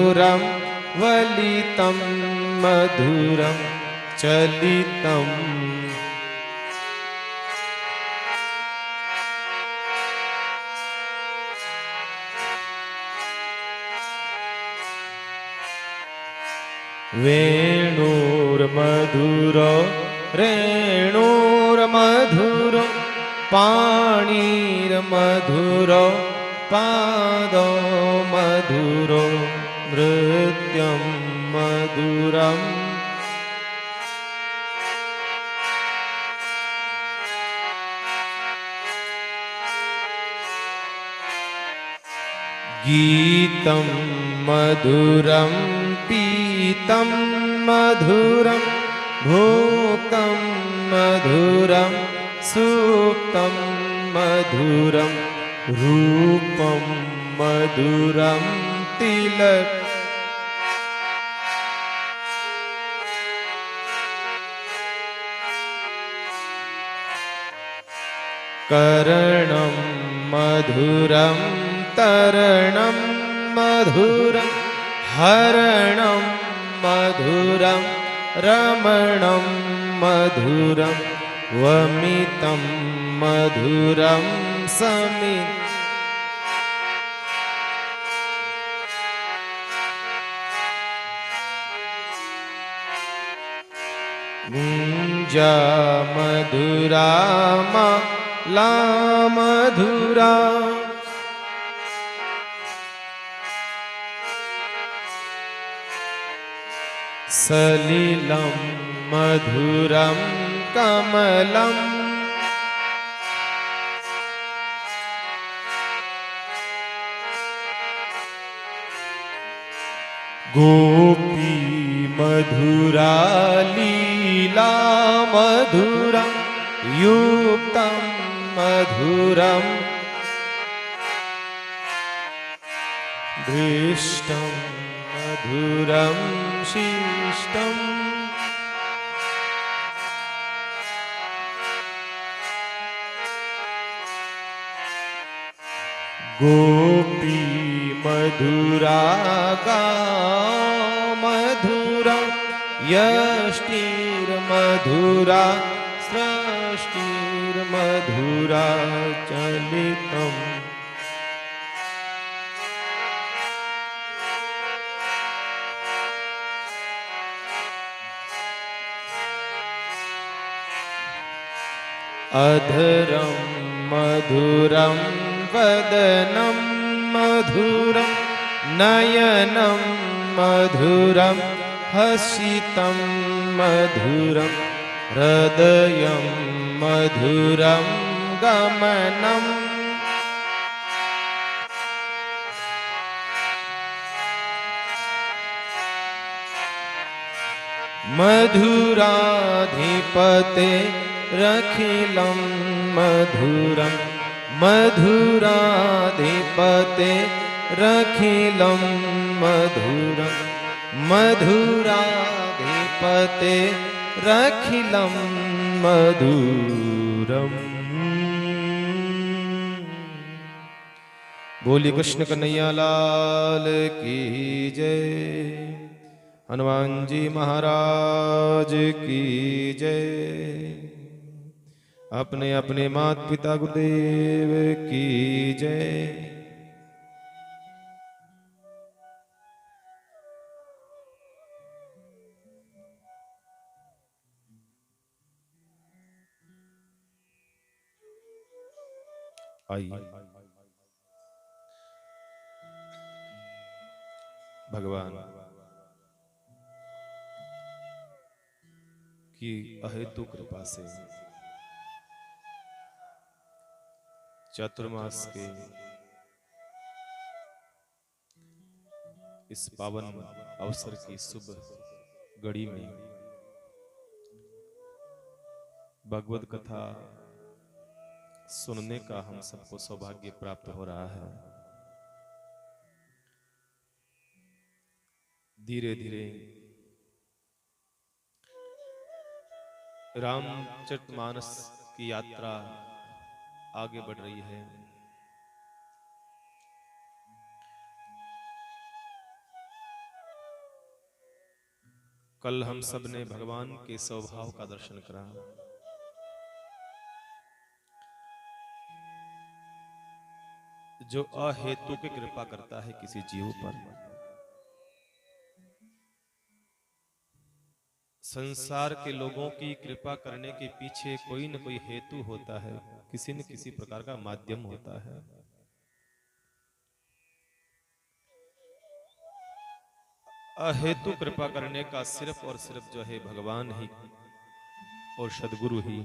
मधुरं वलितं मधुरं चलितम् वेणुर्मधुरो रेणुर्मधुरो पाणिर्मधुरो पादो मधुरो नृत्यं मधुरम् गीतं मधुरं पीतं मधुरं भोक्तं मधुरं सुप्तं मधुरं रूपं मधुरं तिलक करणं मधुरं तरणं मधुरं हरणं मधुरं रमणं मधुरं वमितं मधुरं समित गुंजा मधुरा ला मधुरा सलिलं मधुरं कमलम् गोपी मधुरा लीला मधुरा युक्तं मधुरं दृष्टं मधुरं शिष्टम् गोपी मधुरा गा मधुरा यष्टिर्मधुरा सृष्टिर्मधुरा चलितम् अधरं मधुरं वदनं मधुरं नयनं मधुरं हसितं मधुरं हृदयं मधुरं गमनम् मधुराधिपते रखिलं मधुरं मधुराधिपते रखिलं मधुरं मधुराधिपते रखिलं मधुरम्। बोली कृष्ण कन्हैया लाल की जय, हनुमान जी महाराज की जय, अपने अपने माता पिता गुरुदेव की जय। आइए भगवान की अहेतु कृपा से चातुर्मास के इस पावन अवसर की शुभ घड़ी में भगवत कथा सुनने का हम सबको सौभाग्य प्राप्त हो रहा है। धीरे धीरे रामचरितमानस की यात्रा आगे बढ़ रही है। कल हम सब ने भगवान के स्वभाव का दर्शन करा। जो अहेतु की कृपा करता है किसी जीव पर। संसार के लोगों की कृपा करने के पीछे कोई न कोई हेतु होता है, किसी न किसी प्रकार का माध्यम होता है। अहेतु कृपा करने का सिर्फ और सिर्फ जो है भगवान ही और सद्गुरु ही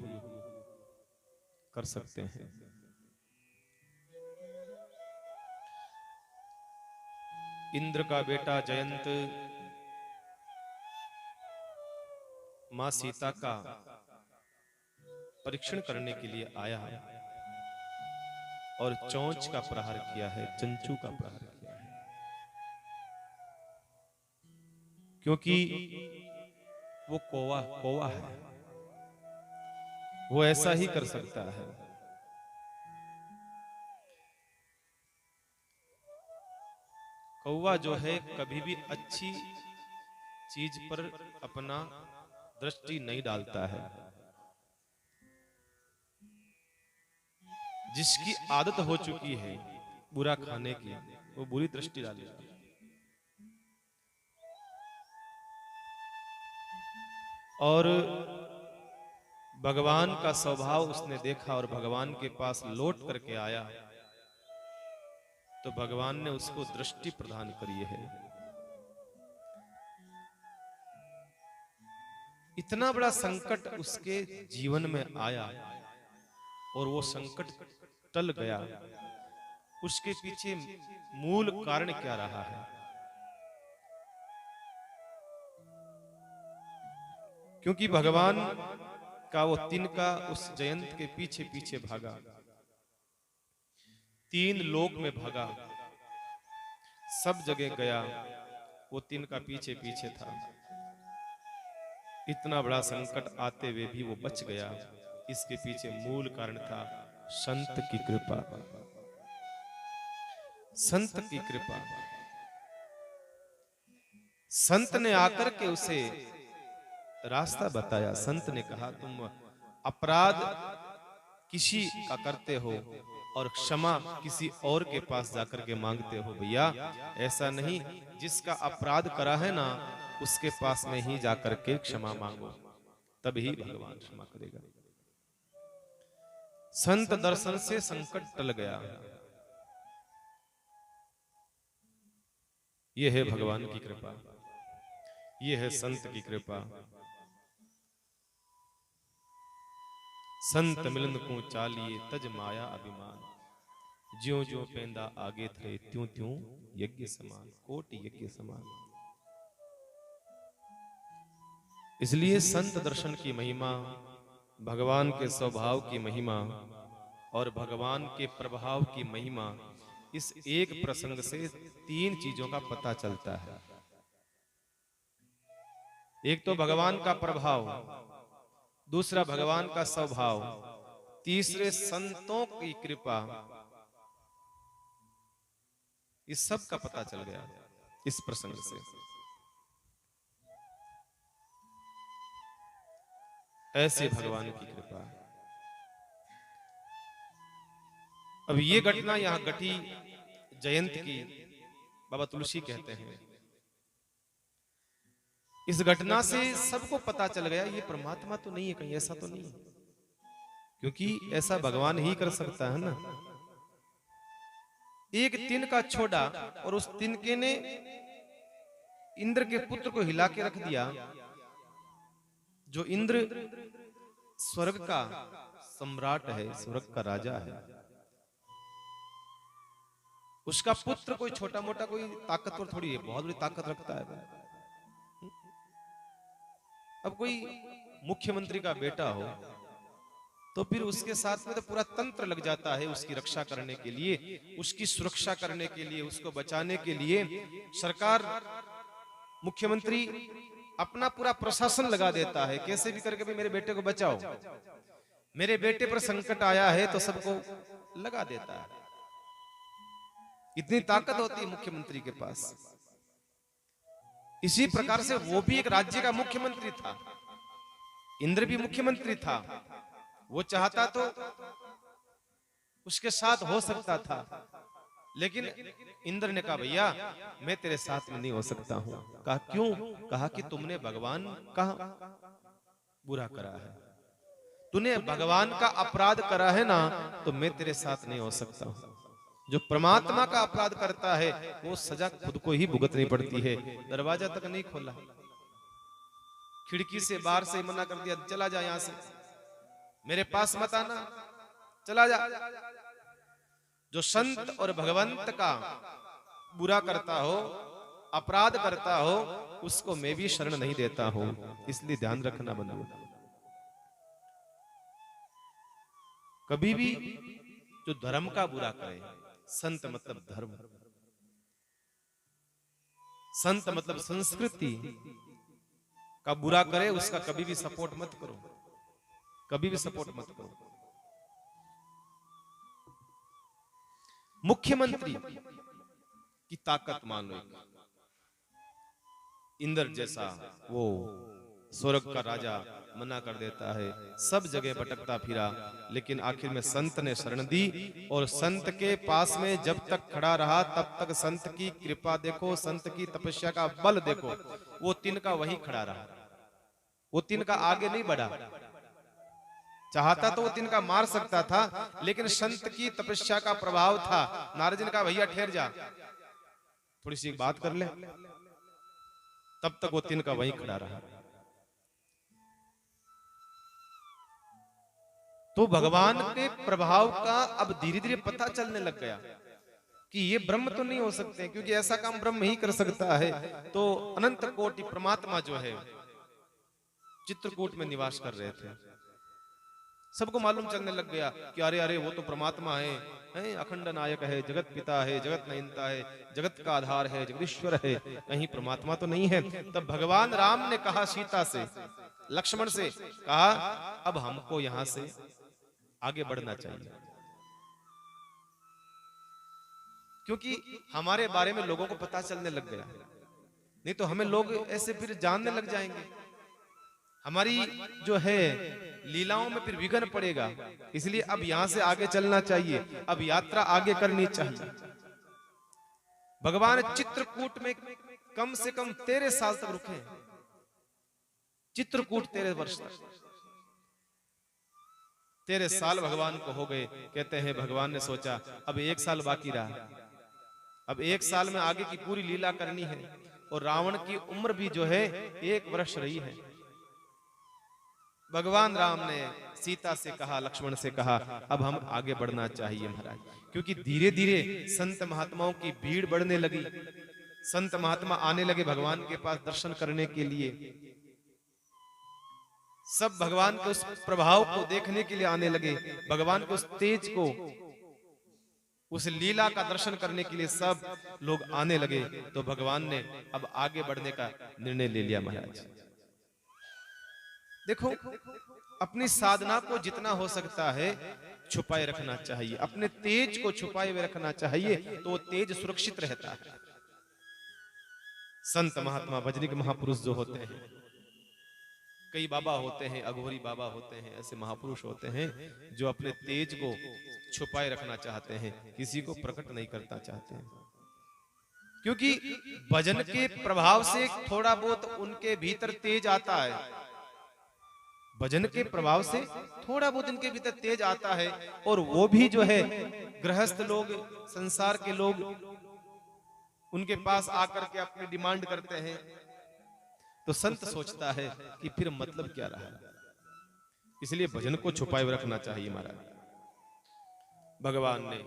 कर सकते हैं। इंद्र का बेटा जयंत मां सीता का परीक्षण करने के लिए आया और चोंच का प्रहार किया है, चंचू का प्रहार किया है, क्योंकि वो कौवा है, वो ऐसा ही कर सकता है। कौवा जो है कभी भी अच्छी चीज पर अपना दृष्टि नहीं डालता है। जिसकी आदत हो चुकी है बुरा खाने की, वो बुरी दृष्टि डालेगा। और भगवान का स्वभाव उसने देखा और भगवान के पास लौट करके आया तो भगवान ने उसको दृष्टि प्रदान करी है। इतना बड़ा संकट उसके जीवन में आया और वो संकट टल गया। उसके पीछे मूल कारण क्या रहा है? क्योंकि भगवान का वो तिनका उस जयंत के पीछे पीछे भागा, 3 लोक में भागा, सब जगह गया, वो तिनका पीछे पीछे था। इतना बड़ा संकट आते हुए भी वो बच गया। इसके पीछे मूल कारण था संत की कृपा। संत की कृपा। संत ने आकर के उसे रास्ता बताया। संत ने कहा तुम अपराध किसी का करते हो और क्षमा किसी और के पास जाकर के मांगते हो। भैया ऐसा नहीं, जिसका अपराध करा है ना उसके पास में ही जाकर के क्षमा मांगो, तभी भगवान क्षमा करेगा। संत दर्शन से संकट टल गया। यह है भगवान की कृपा, यह है संत की कृपा। संत मिलन को चालिए तज माया अभिमान, ज्यों ज्यों पेंदा आगे थे त्यों त्यों यज्ञ समान, कोटि यज्ञ समान। इसलिए संत दर्शन की महिमा, भगवान के स्वभाव की महिमा और भगवान के प्रभाव की महिमा, इस एक प्रसंग से 3 चीजों का पता चलता है। एक तो भगवान का प्रभाव, दूसरा भगवान का स्वभाव, तीसरे संतों की कृपा। इस सब का पता चल गया इस प्रसंग से। ऐसे भगवान की कृपा। अब ये घटना यहां घटी जयंत की, बाबा तुलसी कहते हैं। इस घटना से सबको पता चल गया ये परमात्मा तो नहीं है, कहीं ऐसा तो नहीं, क्योंकि ऐसा भगवान ही कर सकता है ना। एक तिनका छोड़ा और उस तिनके ने इंद्र के पुत्र को हिला के रख दिया। जो इंद्र स्वर्ग का सम्राट है, स्वर्ग का राजा है, उसका पुत्र कोई छोटा मोटा कोई ताकतवर थोड़ी है, बहुत बड़ी ताकत रखता है। अब कोई मुख्यमंत्री का बेटा हो तो फिर उसके साथ में तो पूरा तंत्र लग जाता है उसकी रक्षा करने के लिए, उसकी सुरक्षा करने के लिए, उसको बचाने के लिए सरकार, मुख्यमंत्री अपना पूरा प्रशासन लगा देता है। कैसे भी करके भी मेरे बेटे को बचाओ, मेरे बेटे पर संकट आया है तो सबको लगा देता है। इतनी ताकत होती है मुख्यमंत्री के पास। इसी प्रकार से वो भी एक राज्य का मुख्यमंत्री था, इंद्र भी मुख्यमंत्री था। वो चाहता तो उसके साथ हो सकता था, लेकिन इंद्र ने कहा भैया मैं तेरे साथ में नहीं हो सकता हूं। कहा क्यों? कहा कि तुमने भगवान का बुरा करा है, तूने भगवान का अपराध करा है ना, तो मैं तेरे साथ नहीं हो सकता हूं। जो परमात्मा का अपराध करता है वो सजा खुद को ही भुगतनी पड़ती है। दरवाजा तक नहीं खोला, खिड़की से बाहर से ही मना कर दिया, चला जा यहां से, मेरे पास मत आना, चला जा। जो संत और भगवंत का बुरा करता हो, अपराध करता हो, उसको मैं भी शरण नहीं देता हूं। इसलिए ध्यान रखना बंधु, कभी भी जो धर्म का बुरा करे, संत मतलब धर्म, संत मतलब संस्कृति का बुरा करे, उसका कभी भी सपोर्ट मत करो, कभी भी सपोर्ट मत करो। मुख्यमंत्री की ताकत मान लो, इंद्र जैसा वो स्वर्ग का राजा मना कर देता है, सब जगह भटकता फिरा, लेकिन आखिर में संत ने शरण दी। और संत के पास में जब तक खड़ा रहा तब तक संत की कृपा देखो, संत की तपस्या का बल देखो, वो तिनका वहीं खड़ा रहा, वो तिनका आगे नहीं बढ़ा। चाहता तो वो तिनका मार सकता था, लेकिन संत की तपस्या का प्रभाव था। नारद जी ने कहा भैया ठहर जा, थोड़ी सी बात कर ले, तब तक वो तिनका वहीं खड़ा रहा। तो भगवान के प्रभाव का अब धीरे धीरे पता चलने लग गया कि ये ब्रह्म तो नहीं हो सकते, क्योंकि ऐसा काम ब्रह्म ही कर सकता है। तो अनंत कोटि परमात्मा जो है चित्रकूट में निवास कर रहे थे। सबको मालूम चलने लग गया कि अरे अरे वो तो परमात्मा है, अखंड नायक है, जगत पिता है, जगत नियंता है, जगत का आधार है, जगदीश्वर है, कहीं परमात्मा तो नहीं है। तब भगवान राम ने कहा सीता से, लक्ष्मण से कहा अब हमको यहां से आगे बढ़ना चाहिए, क्योंकि हमारे बारे में लोगों को पता चलने लग गया, नहीं तो हमें लोग ऐसे फिर जानने लग जाएंगे, हमारी जो है लीलाओं में फिर विघ्न पड़ेगा। इसलिए अब यहां से आगे चलना चाहिए, अब यात्रा आगे करनी चाहिए। भगवान चित्रकूट में कम से कम 13 साल तक रुके, चित्रकूट 13 वर्ष तक, 13 साल भगवान को हो गए। कहते हैं भगवान ने सोचा अब 1 साल बाकी रहा, अब 1 साल में आगे की पूरी लीला करनी है। और रावण की उम्र भी जो है 1 वर्ष रही है। भगवान राम ने सीता से कहा, लक्ष्मण से कहा अब हम आगे बढ़ना चाहिए महाराज, क्योंकि धीरे धीरे संत महात्माओं की भीड़ बढ़ने लगी, संत महात्मा आने लगे भगवान के पास दर्शन करने के लिए, सब भगवान के उस प्रभाव को देखने के लिए आने लगे, भगवान के उस तेज को, उस लीला का दर्शन करने के लिए सब लोग आने लगे। तो भगवान ने अब आगे बढ़ने का निर्णय ले लिया। महाराज देखो, अपनी साधना को जितना हो सकता है छुपाए रखना चाहिए, अपने तेज को छुपाए हुए रखना चाहिए, तो वो तेज सुरक्षित रहता है। संत महात्मा भजनिक महापुरुष जो होते हैं, कई बाबा होते हैं, अघोरी बाबा होते हैं, ऐसे महापुरुष होते हैं जो अपने तेज को छुपाए रखना चाहते हैं, किसी को प्रकट नहीं करना चाहते हैं, क्योंकि भजन के प्रभाव से थोड़ा बहुत उनके भीतर तेज आता है, भजन के प्रभाव से थोड़ा बहुत इनके भीतर तेज आता है। और वो भी जो है गृहस्थ लोग, संसार के लोग उनके पास आकर के अपनी डिमांड करते हैं, तो संत सोचता है कि फिर मतलब क्या रहा, इसलिए भजन को छुपाए रखना चाहिए। महाराज भगवान ने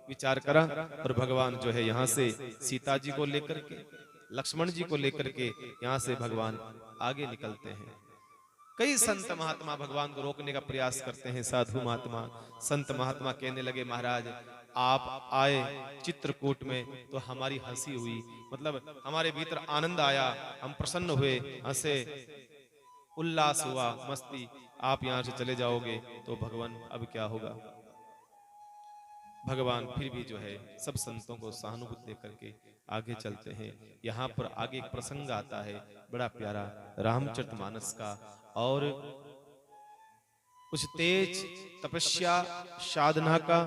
विचार करा और भगवान जो है यहाँ से सीता जी को लेकर के, लक्ष्मण जी को लेकर के यहाँ से भगवान आगे निकलते हैं। कई संत महात्मा भगवान को रोकने का प्रयास करते हैं, साधु महात्मा, संत महात्मा कहने लगे महाराज आप आए चित्रकूट में तो हमारी हंसी हुई, मतलब हमारे भीतर आनंद आया, हम प्रसन्न हुए, हंसे, उल्लास हुआ, मस्ती, आप यहां से चले जाओगे तो भगवान अब क्या होगा। भगवान फिर भी जो है सब संतों को सहानुभूति दे करके आगे चलते हैं। यहाँ पर आगे एक प्रसंग आता है बड़ा प्यारा रामचरितमानस का, और उस तेज तपस्या साधना का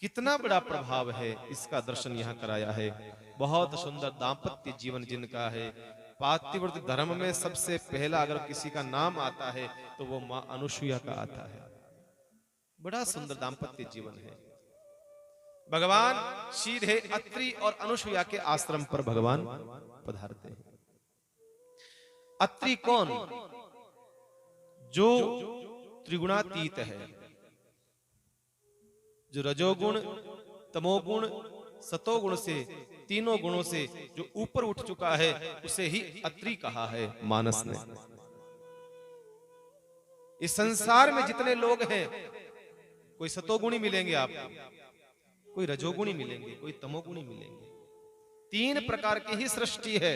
कितना बड़ा प्रभाव है इसका दर्शन यहाँ कराया है। बहुत सुंदर दाम्पत्य जीवन जिनका है। पातिव्रत्य धर्म में सबसे पहला अगर किसी का नाम आता है तो वो मां अनुसुईया का आता है। बड़ा सुंदर दाम्पत्य जीवन है। भगवान सीधे अत्रि और अनुसुईया के आश्रम पर भगवान पधारते हैं। अत्रि कौन? जो त्रिगुणातीत है, जो रजोगुण तमोगुण सतोगुण से तीनों गुणों से जो ऊपर उठ चुका है उसे ही अत्रि कहा है मानस ने। इस संसार में जितने लोग हैं कोई सतोगुणी मिलेंगे आपको, कोई रजोगुणी मिलेंगे, कोई तमोगुणी मिलेंगे। तीन प्रकार की ही सृष्टि है।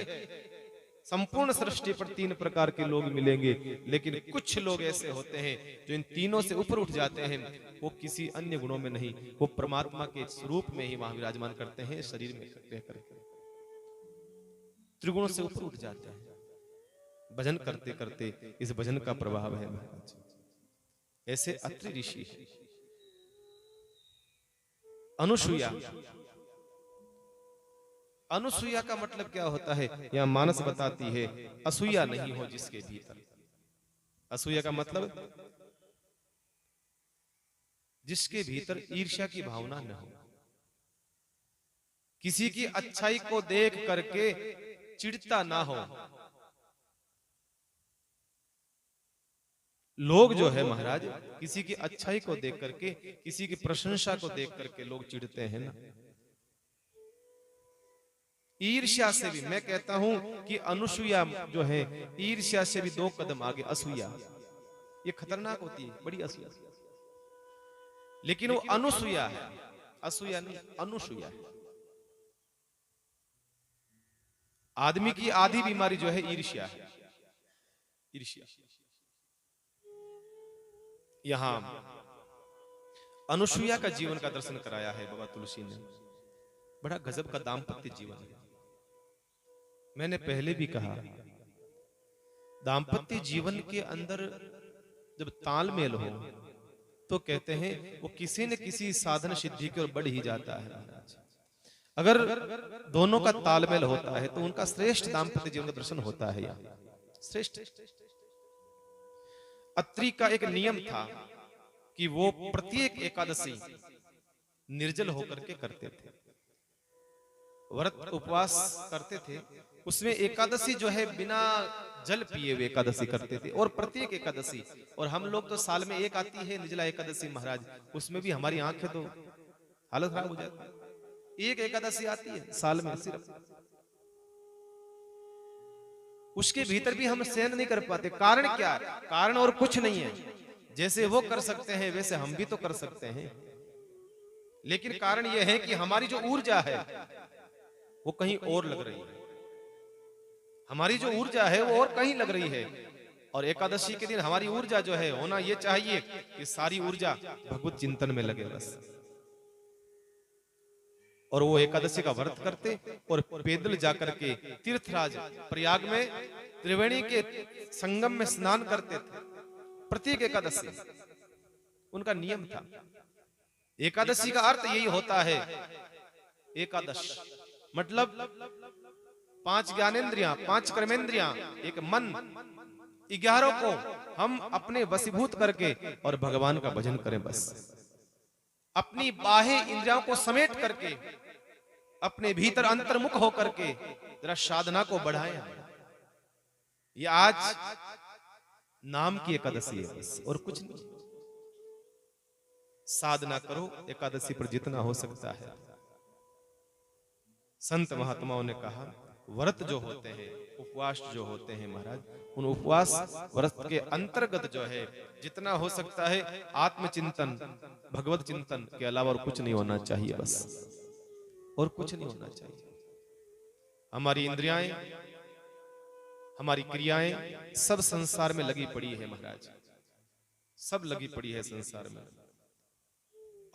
संपूर्ण सृष्टि पर तीन प्रकार के लोग मिलेंगे, लेकिन कुछ लोग ऐसे होते हैं जो इन तीनों से ऊपर उठ जाते हैं। वो किसी अन्य गुणों में नहीं, वो परमात्मा के स्वरूप में ही वहां विराजमान करते हैं, शरीर में रह करके त्रिगुणों से ऊपर उठ जाते हैं। भजन करते करते इस भजन का प्रभाव है महाराज। ऐसे अत्रि ऋषि है। अनुसुईया, अनुसुईया का मतलब क्या होता है यह मानस बताती है। असूया नहीं हो जिसके भीतर। असूया का मतलब जिसके भीतर ईर्ष्या की भावना न हो, किसी की अच्छाई को देख करके चिढ़ता ना हो। लोग जो है महाराज किसी की अच्छाई को देख करके, किसी की प्रशंसा को देख करके लोग चिढ़ते हैं ना। ईर्ष्या से भी मैं कहता हूं कि अनुसुईया जो है ईर्ष्या से भी 2 कदम आगे असूया। ये खतरनाक होती है, बड़ी असूया। लेकिन वो अनुसुईया है, असूया नहीं, अनुसुईया है। आदमी की आधी बीमारी जो है ईर्ष्या है। ईर्ष्या। यहां अनुसुईया का जीवन का दर्शन कराया है बाबा तुलसी ने। बड़ा गजब का दाम्पत्य जीवन है। मैंने पहले भी कहा दाम्पत्य जीवन के अंदर जब तालमेल हो तो कहते हैं वो किसी न किसी साधन सिद्धि की ओर बढ़ ही जाता है महाराज। अगर दोनों का तालमेल होता है तो उनका श्रेष्ठ दाम्पत्य जीवन का दर्शन होता है। श्रेष्ठ। अत्रि का एक नियम था कि वो प्रत्येक एकादशी निर्जल होकर के करते थे, व्रत उपवास करते थे। उसमें एकादशी जो है बिना जल पिए हुए एकादशी करते थे। और प्रत्येक एकादशी, और हम लोग तो साल में एक आती है निर्जला एकादशी महाराज, उसमें भी हमारी आंखें तो हालत खराब हो जाती है। एक एकादशी आती है साल में सिर्फ, उसके भीतर भी हम सहन नहीं कर पाते। कारण क्या है? कारण और कुछ नहीं है। जैसे वो कर सकते हैं वैसे हम भी तो कर सकते हैं, लेकिन कारण यह है कि हमारी जो ऊर्जा है वो कहीं और लग रही है। हमारी जो ऊर्जा है वो और कहीं लग रही है। और एकादशी के दिन हमारी ऊर्जा जो है होना ये चाहिए कि सारी ऊर्जा भगवत चिंतन में लगे बस। और वो एकादशी का व्रत करते और पैदल जाकर के तीर्थराज प्रयाग में त्रिवेणी के संगम में स्नान करते थे। प्रत्येक एकादशी उनका नियम था। एकादशी का अर्थ यही होता है। एकादश मतलब 5 ज्ञानेंद्रियां, 5 कर्मेंद्रियां, एक मन, 11 को हम अपने वशीभूत करके और भगवान का भजन करें बस। अपनी बाह्य इंद्रियों को समेट करके अपने भीतर अंतर्मुख होकर के जरा साधना को बढ़ाएं। ये आज नाम की एकादशी है बस, और कुछ नहीं। साधना करो एकादशी पर जितना हो सकता है। संत महात्माओं ने कहा व्रत जो होते हैं, उपवास जो होते हैं महाराज, उन उपवास व्रत के अंतर्गत जो है जितना हो सकता है आत्मचिंतन, भगवत चिंतन के अलावा और कुछ नहीं होना चाहिए बस, और कुछ नहीं होना चाहिए। हमारी इंद्रियाएं, हमारी क्रियाएं सब संसार में लगी पड़ी है महाराज, सब लगी पड़ी है संसार में।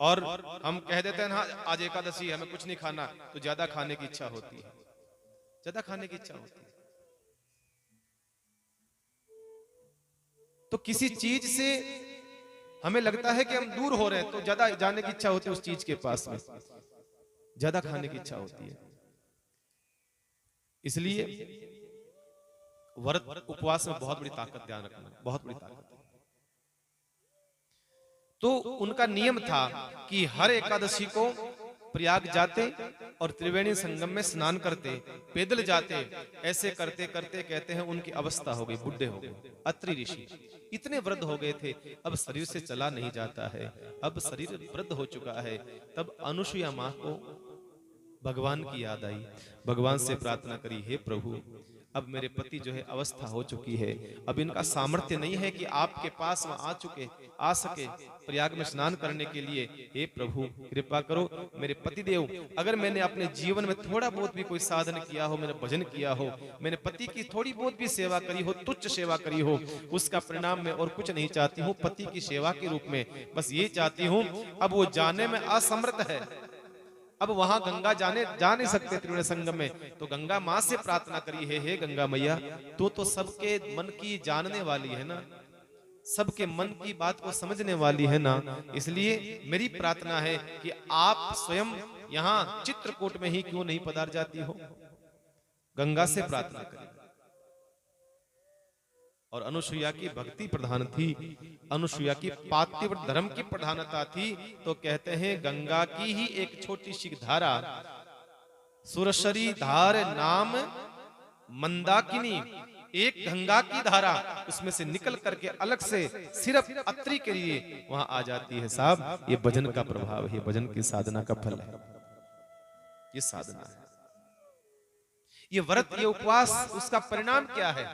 और हम कह देते हैं ना आज एकादशी हमें कुछ नहीं खाना, तो ज्यादा खाने की इच्छा होती है, ज्यादा खाने की इच्छा होती है। तो किसी चीज से हमें लगता है कि हम दूर हो रहे हैं, तो ज्यादा जाने की इच्छा होती है, उस चीज के पास में ज्यादा खाने की इच्छा होती है। इसलिए व्रत उपवास में बहुत बड़ी ताकत, ध्यान रखना, बहुत बड़ी ताकत। तो उनका नियम था कि हर एकादशी को प्रयाग जाते और त्रिवेणी संगम में स्नान करते, पैदल जाते। ऐसे करते करते कहते हैं उनकी अवस्था हो गई, बुढ़े हो गए। अत्रि ऋषि इतने वृद्ध हो गए थे, अब शरीर से चला नहीं जाता है, अब शरीर वृद्ध हो चुका है। तब अनुसुईया मां को भगवान की याद आई, भगवान से प्रार्थना करी, हे प्रभु अब मेरे पति जो है अवस्था हो चुकी है, अब इनका सामर्थ्य नहीं है कि आपके पास वहां आ सके प्रयाग में स्नान करने के लिए। हे प्रभु कृपा करो, मेरे पति देव, अगर मैंने अपने जीवन में थोड़ा बहुत भी कोई साधन किया हो, मैंने भजन किया हो, मैंने पति की थोड़ी बहुत भी सेवा करी हो, तुच्छ सेवा करी हो, उसका परिणाम मैं और कुछ नहीं चाहती हूँ, पति की सेवा के रूप में बस ये चाहती हूँ। अब वो जाने में असमर्थ है, अब वहां गंगा जा नहीं सकते त्रिवेणी संगम में, तो गंगा मां से प्रार्थना करी है, हे गंगा मैया तू तो सबके मन की जानने वाली है ना, सबके मन की बात को समझने वाली है ना, इसलिए मेरी प्रार्थना है कि आप स्वयं यहाँ चित्रकूट में ही क्यों नहीं पधार जाती हो, गंगा से प्रार्थना करी। और अनुसुईया की भक्ति प्रधान थी, अनुसुईया की पातिव्रत धर्म की प्रधानता थी। तो कहते हैं गंगा की ही एक छोटी सी धारा, सुरसरी धार नाम मंदाकिनी, एक गंगा की धारा उसमें से निकल करके अलग से सिर्फ अत्रि के लिए वहां आ जाती है। साहब ये भजन का प्रभाव है, भजन की साधना का फल है, ये साधना है, ये व्रत, ये उपवास, उसका परिणाम क्या है?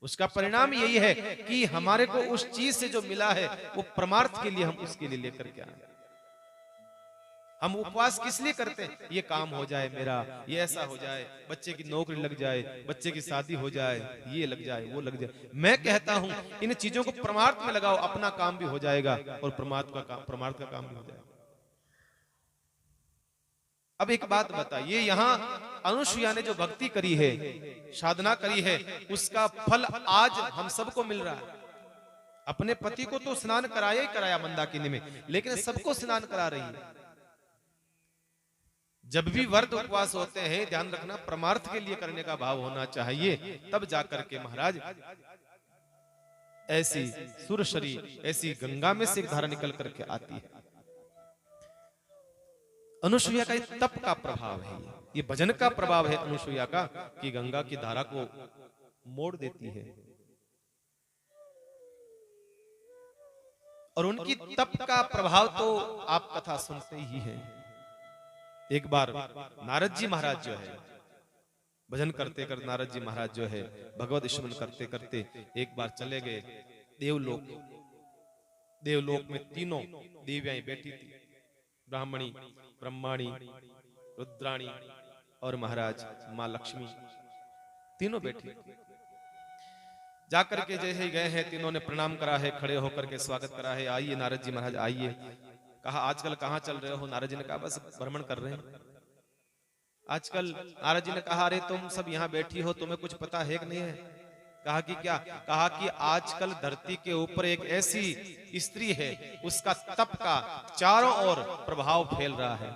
उसका परिणाम यही है कि हमारे को उस चीज से जो मिला है वो परमार्थ के लिए हम उसके लिए लेकर के आए। हम उपवास किस लिए करते हैं? ये काम हो जाए मेरा, ये ऐसा हो जाए, बच्चे की नौकरी लग जाए, बच्चे की शादी हो जाए, ये लग जाए, वो लग जाए। मैं कहता हूं इन चीजों को परमार्थ में लगाओ, अपना काम भी हो जाएगा और परमार्थ का काम भी हो जाएगा। अब एक बात बताइए, यहाँ अनुसुईया ने जो भक्ति करी है, साधना करी है, उसका फल आज हम सबको मिल रहा है। अपने पति को तो स्नान कराया ही कराया मंदाकिनी में, लेकिन सबको स्नान करा रही है। जब भी व्रत उपवास होते हैं, ध्यान रखना परमार्थ के लिए करने का भाव होना चाहिए, तब जाकर के महाराज ऐसी सुरसरी, ऐसी गंगा में से एक धारा निकल करके आती है। अनुसुईया का तप का प्रभाव है, ये भजन का प्रभाव है अनुसुईया का, कि गंगा की धारा को मोड़ देती है। और उनकी तप का प्रभाव तो आप कथा सुनते ही हैं। एक बार नारद जी महाराज जो है भजन करते करते, नारद जी महाराज जो है भगवत स्मरण करते करते एक बार चले गए देवलोक। देवलोक में तीनों देवियां बैठी थी, ब्राह्मणी, ब्रह्माणी, रुद्राणी और महाराज मां लक्ष्मी, तीनों बैठी। जाकर के जैसे ही गए हैं, तीनों ने प्रणाम करा है, खड़े होकर के स्वागत करा है, आइए नारद जी महाराज आइए। कहा आजकल कहाँ चल रहे हो? नारद जी ने कहा बस भ्रमण कर रहे हैं आजकल। नारद जी ने कहा अरे तुम सब यहाँ बैठी हो, तुम्हें कुछ पता है कि नहीं है? कहा कि क्या? कहा कि आजकल धरती के ऊपर एक ऐसी स्त्री है, उसका तप का चारों ओर प्रभाव फैल रहा है।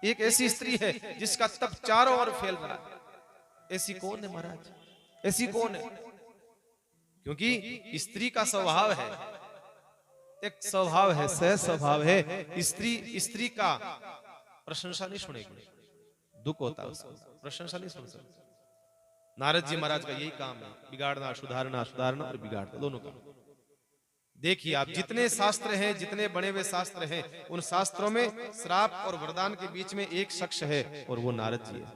एक ऐसी स्त्री है जिसका तप चारों ओर फैल रहा है। ऐसी कौन है महाराज? ऐसी कौन है? क्योंकि स्त्री का स्वभाव है, एक स्वभाव है, सह स्वभाव है, स्त्री का प्रशंसा नहीं सुनेगी, दुख होता है उसको, प्रशंसा नहीं सुन सकती। नारद जी महाराज का यही काम है, बिगाड़ना, सुधारना, सुधारना और बिगाड़ना, दोनों काम। देखिए आप जितने शास्त्र हैं, जितने बने हुए शास्त्र हैं, उन शास्त्रों में श्राप और वरदान के बीच में एक शख्स है और वो नारद जी है।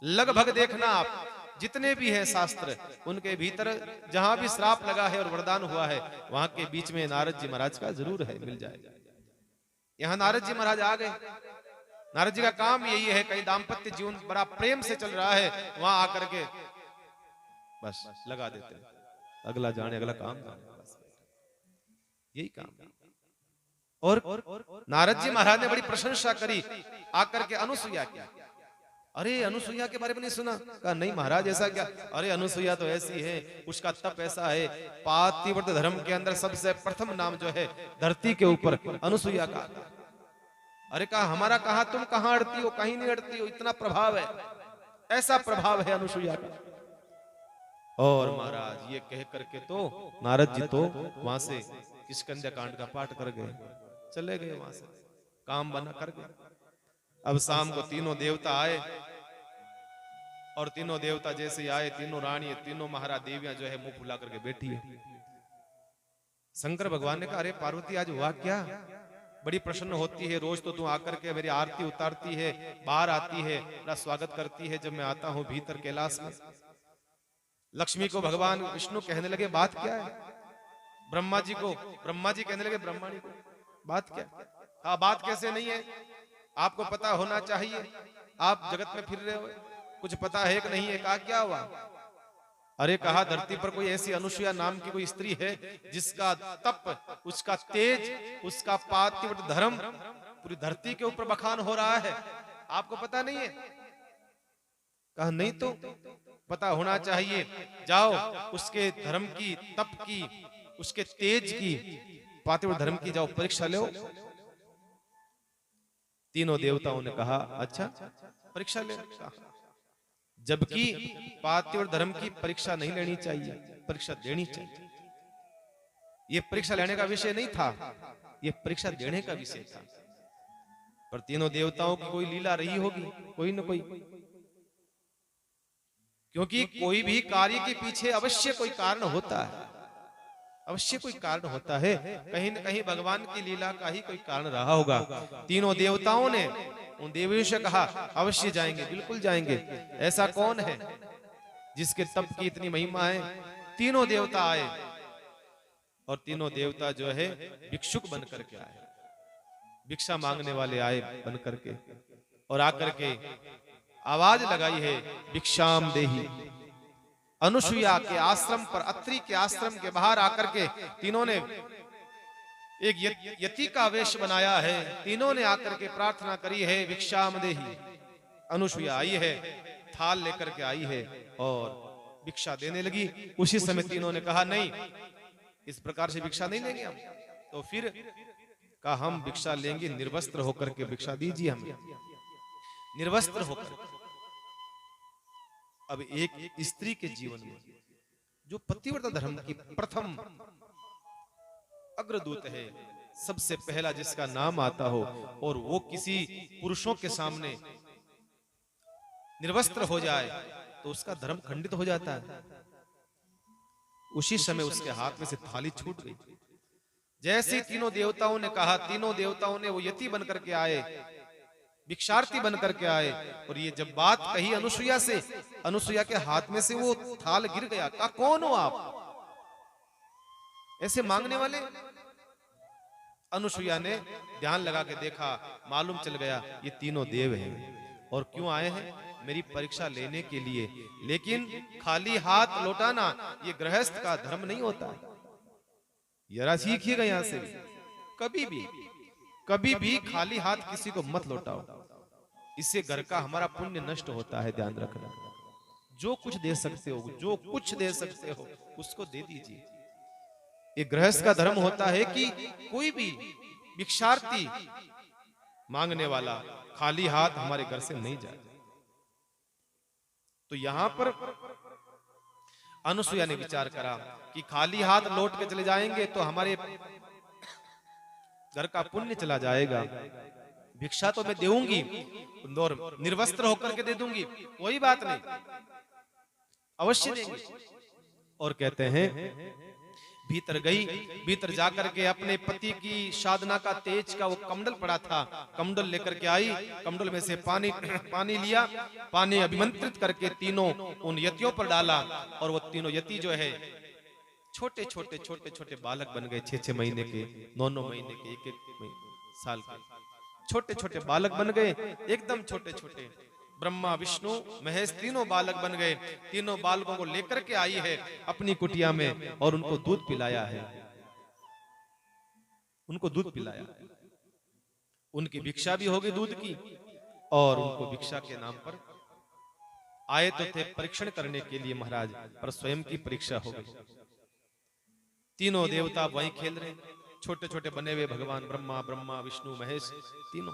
लगभग देखना आप जितने भी हैं शास्त्र, उनके भीतर जहां भी श्राप लगा है और वरदान हुआ है, वहां के बीच में नारद जी महाराज का जरूर है, मिल जाएगा। यहाँ नारद जी महाराज आ गए। नारद जी का काम यही है, कहीं दाम्पत्य जीवन बड़ा प्रेम से चल रहा है, वहां आकर के बस लगा देते हैं, अगला जाने अगला काम जाने, बस यही काम। और नारद जी महाराज ने बड़ी प्रशंसा करी, आकर के अनुसुईया की। अरे अनुसुईया के बारे में नहीं सुना? कहा नहीं महाराज ऐसा क्या? अरे अनुसुईया तो ऐसी है, उसका तप ऐसा है, पातिव्रत धर्म के अंदर सबसे प्रथम नाम जो है धरती के ऊपर अनुसुईया का। अरे कहा हमारा कहा, तुम कहां अड़ती हो? कहीं नहीं अड़ती हो, इतना प्रभाव है, ऐसा प्रभाव है अनुसुईया का। और महाराज ये कह करके तो नारद जी तो वहां से किष्किंधा कांड का पाठ कर गए, चले गए वहां से, काम बना कर गए। अब शाम को तीनों देवता आए, और तीनों देवता जैसे आए, तीनों रानी, तीनों महाराज देवियां जो है मुंह फुला करके बैठी है। शंकर भगवान ने कहा अरे पार्वती आज हुआ क्या? बड़ी प्रसन्न होती है, रोज तो तू आकर के मेरी आरती उतारती है, बाहर आती है, मेरा स्वागत करती है जब मैं आता हूं भीतर कैलाश में। लक्ष्मी को भगवान विष्णु कहने लगे बात क्या है? ब्रह्मा जी को ब्रह्मा जी कहने लगे ब्रह्मणी को बात क्या? हाँ बात कैसे नहीं है, आपको पता होना चाहिए, आप जगत में फिर रहे हो, कुछ पता है कि नहीं है? कहा क्या हुआ? अरे कहा धरती पर कोई ऐसी अनुसुईया नाम की कोई स्त्री है जिसका तप, उसका तेज, उसका पातिव्रत धर्म पूरी धरती के ऊपर बखान हो रहा है, आपको पता नहीं है? कहा नहीं तो पता होना चाहिए, जाओ उसके धर्म की, तप की, उसके तेज की, पातिव्रत धर्म की जाओ परीक्षा लो। तीनों देवताओं ने कहा अच्छा परीक्षा ले, जबकि पातिव्रत धर्म की परीक्षा नहीं लेनी चाहिए, परीक्षा देनी चाहिए। ये परीक्षा लेने का विषय नहीं था, ये परीक्षा देने का विषय था। पर तीनों देवताओं की कोई लीला रही होगी, कोई न कोई, क्योंकि कोई भी कार्य के पीछे अवश्य कोई कारण होता है, अवश्य कोई कारण होता है, कहीं न कहीं भगवान की लीला का ही कोई कारण रहा होगा। तीनों देवताओं ने उन देवियों से कहा अवश्य जाएंगे, बिल्कुल जाएंगे। ऐसा कौन है जिसके तप की इतनी महिमा है? तीनों देवता आए, और तीनों देवता जो है भिक्षुक बन करके आए, भिक्षा मांगने वाले आए बन करके, और आकर के आवाज लगाई है भिक्षाम देहि। अनुसुईया के आश्रम पर, अत्रि के आश्रम के बाहर आकर के तीनों ने एक यति का वेश बनाया है, तीनों ने आकर के प्रार्थना करी है भिक्षाम देहि। अनुसुईया आई है, थाल लेकर के आई है और भिक्षा देने लगी। उसी समय तीनों ने कहा नहीं, इस प्रकार से भिक्षा नहीं लेंगे हम। तो फिर कहा हम भिक्षा लेंगे निर्वस्त्र होकर के, भिक्षा दीजिए हमें निर्वस्त्र होकर। अब एक स्त्री के जीवन में जो पतिव्रता धर्म की प्रथम अग्रदूत है, सबसे पहला जिसका नाम आता हो, और वो किसी पुरुषों के सामने निर्वस्त्र हो जाए तो उसका धर्म खंडित हो जाता है। उसी समय उसके हाथ में से थाली छूट गई। जैसे तीनों देवताओं ने कहा, तीनों देवताओं ने वो यति बन करके आए, भिक्षार्थी बन करके आए, और ये जब बात कही अनुसुईया से, अनुसुईया के हाथ में से वो थाल गिर गया। कहा कौन हो आप ऐसे मांगने वाले? अनुसुईया ने ध्यान लगा के देखा, मालूम चल गया ये तीनों देव हैं, और क्यों आए हैं? मेरी परीक्षा लेने के लिए। लेकिन खाली हाथ लौटाना ये गृहस्थ का धर्म नहीं होता है, जरा सीखिएगा यहां से भी। कभी भी खाली हाथ किसी को मत लौटाओ, इससे घर का हमारा पुण्य नष्ट होता है, ध्यान रखना। जो कुछ दे सकते हो, जो कुछ दे सकते हो उसको दे दीजिए। ये गृहस्थ का धर्म होता है कि कोई भी भिक्षार्थी मांगने वाला खाली हाथ हमारे घर से नहीं जाए। तो यहां पर अनुसुईया ने विचार करा कि खाली हाथ लौट के चले जाएंगे तो हमारे घर का पुण्य चला जाएगा। भिक्षा तो मैं देऊंगी और निर्वस्त्र होकर के दे दूंगी, कोई बात नहीं, अवश्य देंगे। और कहते हैं भीतर गई, भीतर जाकर के अपने पति की साधना का तेज का वो कमंडल पड़ा था, कमंडल लेकर के आई, कमंडल में से पानी लिया, पानी अभिमंत्रित करके तीनों उन यतियों पर डाला, और वो तीनों यति जो है छोटे छोटे बालक बन गए, 6-6 महीने के, 9-9 महीने के, 1-1 साल के छोटे छोटे बालक बन गए, एकदम छोटे छोटे। ब्रह्मा विष्णु महेश तीनों बालक बन गए। तीनों बालकों को लेकर के आई है अपनी कुटिया में, और उनको दूध पिलाया है, उनको दूध पिलाया। उनकी भिक्षा भी होगी दूध की, और उनको भिक्षा के नाम पर आए तो थे परीक्षण करने के लिए महाराज, पर स्वयं की परीक्षा हो गई। तीनों देवता वहीं खेल रहे, छोटे छोटे बने हुए भगवान ब्रह्मा विष्णु महेश तीनों।